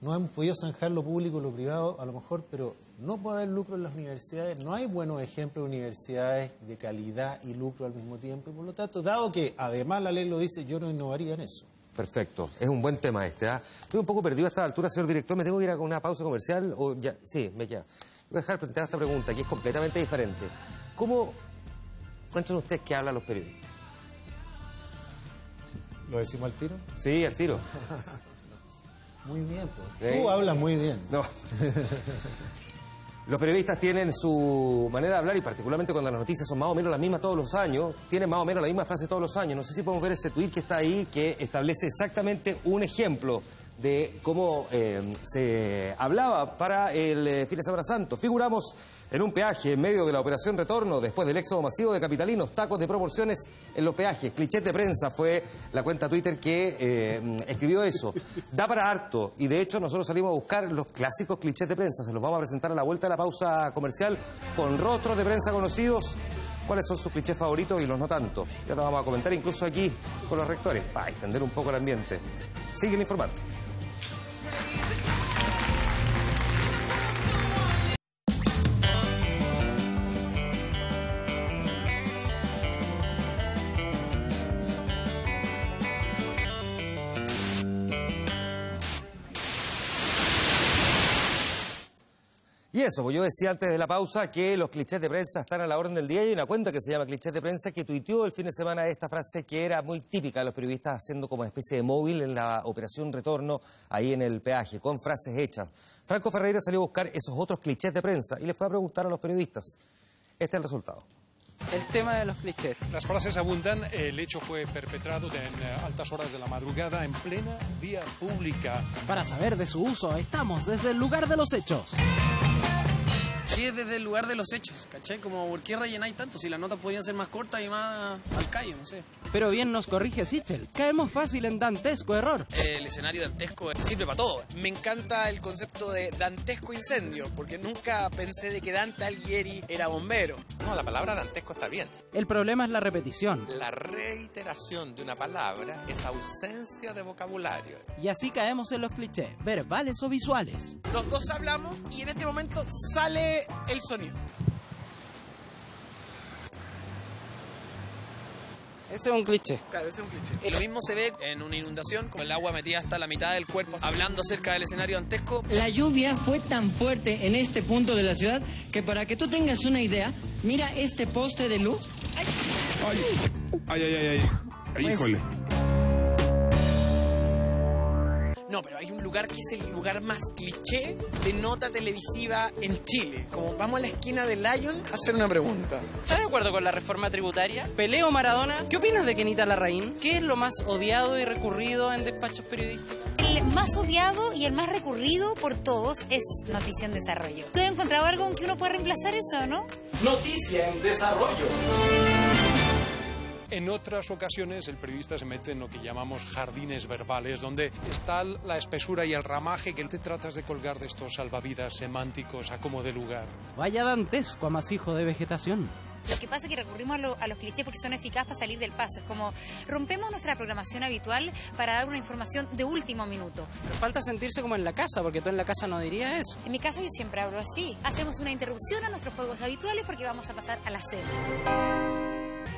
S9: no hemos podido zanjar lo público y lo privado, a lo mejor, pero no puede haber lucro en las universidades. No hay buenos ejemplos de universidades de calidad y lucro al mismo tiempo. Y por lo tanto, dado que además la ley lo dice, yo no innovaría en eso.
S15: Perfecto, es un buen tema este. Estoy un poco perdido a esta altura, señor director. ¿Me tengo que ir a una pausa comercial? O ya? Sí, me queda. Voy a dejar plantear esta pregunta, que es completamente diferente. ¿Cómo cuentan ustedes que hablan los periodistas?
S9: ¿Lo decimos al tiro?
S15: Sí, al tiro.
S9: Muy bien, pues. Tú hablas muy bien.
S15: No. Los periodistas tienen su manera de hablar y particularmente cuando las noticias son más o menos las mismas todos los años, tienen más o menos la misma frase todos los años. No sé si podemos ver ese tuit que está ahí que establece exactamente un ejemplo de cómo se hablaba para el fin de Semana Santo. Figuramos en un peaje en medio de la operación retorno después del éxodo masivo de capitalinos, tacos de proporciones en los peajes. Clichés de prensa fue la cuenta Twitter que escribió eso. Da para harto y de hecho nosotros salimos a buscar los clásicos clichés de prensa. Se los vamos a presentar a la vuelta de la pausa comercial con rostros de prensa conocidos. ¿Cuáles son sus clichés favoritos y los no tanto? Ya lo vamos a comentar incluso aquí con los rectores para extender un poco el ambiente. Siguen informando. Y eso, pues yo decía antes de la pausa que los clichés de prensa están a la orden del día. Hay una cuenta que se llama Clichés de Prensa que tuiteó el fin de semana esta frase que era muy típica de los periodistas haciendo como especie de móvil en la operación retorno ahí en el peaje, con frases hechas. Franco Ferreira salió a buscar esos otros clichés de prensa y le fue a preguntar a los periodistas. Este es el resultado.
S1: El tema de los clichés.
S20: Las frases abundan. El hecho fue perpetrado en altas horas de la madrugada en plena vía pública.
S1: Para saber de su uso, estamos desde el lugar de los hechos.
S21: Sí, es desde el lugar de los hechos, ¿cachai? Como, ¿por qué rellenáis tanto? Si las notas podrían ser más cortas y más al callo, no sé.
S1: Pero bien nos corrige Sichel, caemos fácil en dantesco error.
S21: El escenario dantesco sirve para todo.
S13: Me encanta el concepto de dantesco incendio, porque nunca pensé de que Dante Alighieri era bombero.
S22: No, la palabra dantesco está bien.
S1: El problema es la repetición.
S22: La reiteración de una palabra es ausencia de vocabulario.
S1: Y así caemos en los clichés, verbales o visuales.
S13: Los dos hablamos y en este momento sale el sonido.
S1: Ese es un cliché.
S13: Claro, ese es un cliché.
S21: Y lo mismo se ve en una inundación, con el agua metida hasta la mitad del cuerpo, hablando acerca del escenario dantesco.
S23: La lluvia fue tan fuerte en este punto de la ciudad que para que tú tengas una idea, mira este poste de luz.
S20: Ay. Híjole.
S13: No, pero hay un lugar que es el lugar más cliché de nota televisiva en Chile. Como vamos a la esquina de Lion a hacer una pregunta.
S1: ¿Estás de acuerdo con la reforma tributaria? ¿Pelé o Maradona? ¿Qué opinas de Kenita Larraín? ¿Qué es lo más odiado y recurrido en despachos periodísticos?
S24: El más odiado y el más recurrido por todos es Noticia en Desarrollo. ¿Tú has encontrado algo en que uno pueda reemplazar eso, no?
S1: Noticia en Desarrollo.
S20: En otras ocasiones el periodista se mete en lo que llamamos jardines verbales, donde está la espesura y el ramaje que te tratas de colgar de estos salvavidas semánticos a como de lugar.
S1: Vaya dantesco amasijo de vegetación.
S24: Lo que pasa es que recurrimos a los clichés porque son eficaces para salir del paso. Es como rompemos nuestra programación habitual para dar una información de último minuto.
S1: Pero falta sentirse como en la casa, porque tú en la casa no dirías eso.
S24: En mi casa yo siempre hablo así. Hacemos una interrupción a nuestros juegos habituales porque vamos a pasar a la cena.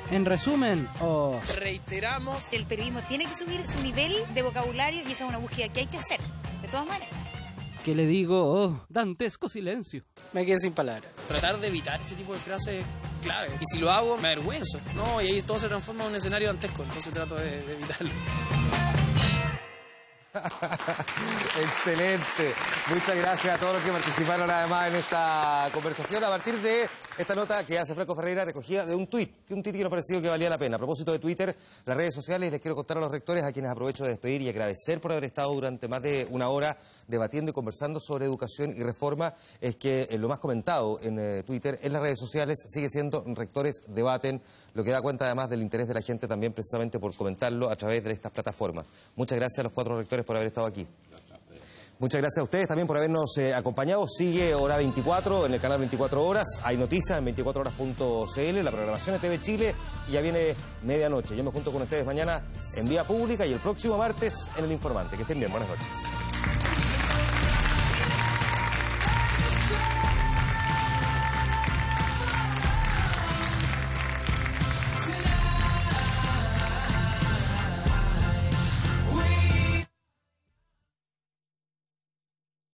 S1: En resumen,
S13: reiteramos,
S24: el periodismo tiene que subir su nivel de vocabulario y esa es una búsqueda que hay que hacer, de todas maneras.
S1: ¿Qué le digo? Dantesco silencio. Me quedé sin palabras.
S21: Tratar de evitar ese tipo de frases es clave. Y si lo hago, me avergüenzo. No, y ahí todo se transforma en un escenario dantesco, entonces trato de evitarlo.
S15: Excelente. Muchas gracias a todos los que participaron además en esta conversación a partir de esta nota que hace Franco Ferreira recogida de un tuit que nos pareció que valía la pena. A propósito de Twitter, las redes sociales, les quiero contar a los rectores, a quienes aprovecho de despedir y agradecer por haber estado durante más de una hora debatiendo y conversando sobre educación y reforma, es que lo más comentado en Twitter, en las redes sociales, sigue siendo rectores debaten, lo que da cuenta además del interés de la gente también precisamente por comentarlo a través de estas plataformas. Muchas gracias a los 4 rectores por haber estado aquí. Muchas gracias a ustedes también por habernos acompañado. Sigue Hora 24 en el canal 24 Horas. Hay noticias en 24horas.cl, la programación de TV Chile y ya viene medianoche. Yo me junto con ustedes mañana en Vía Pública y el próximo martes en El Informante. Que estén bien, buenas noches.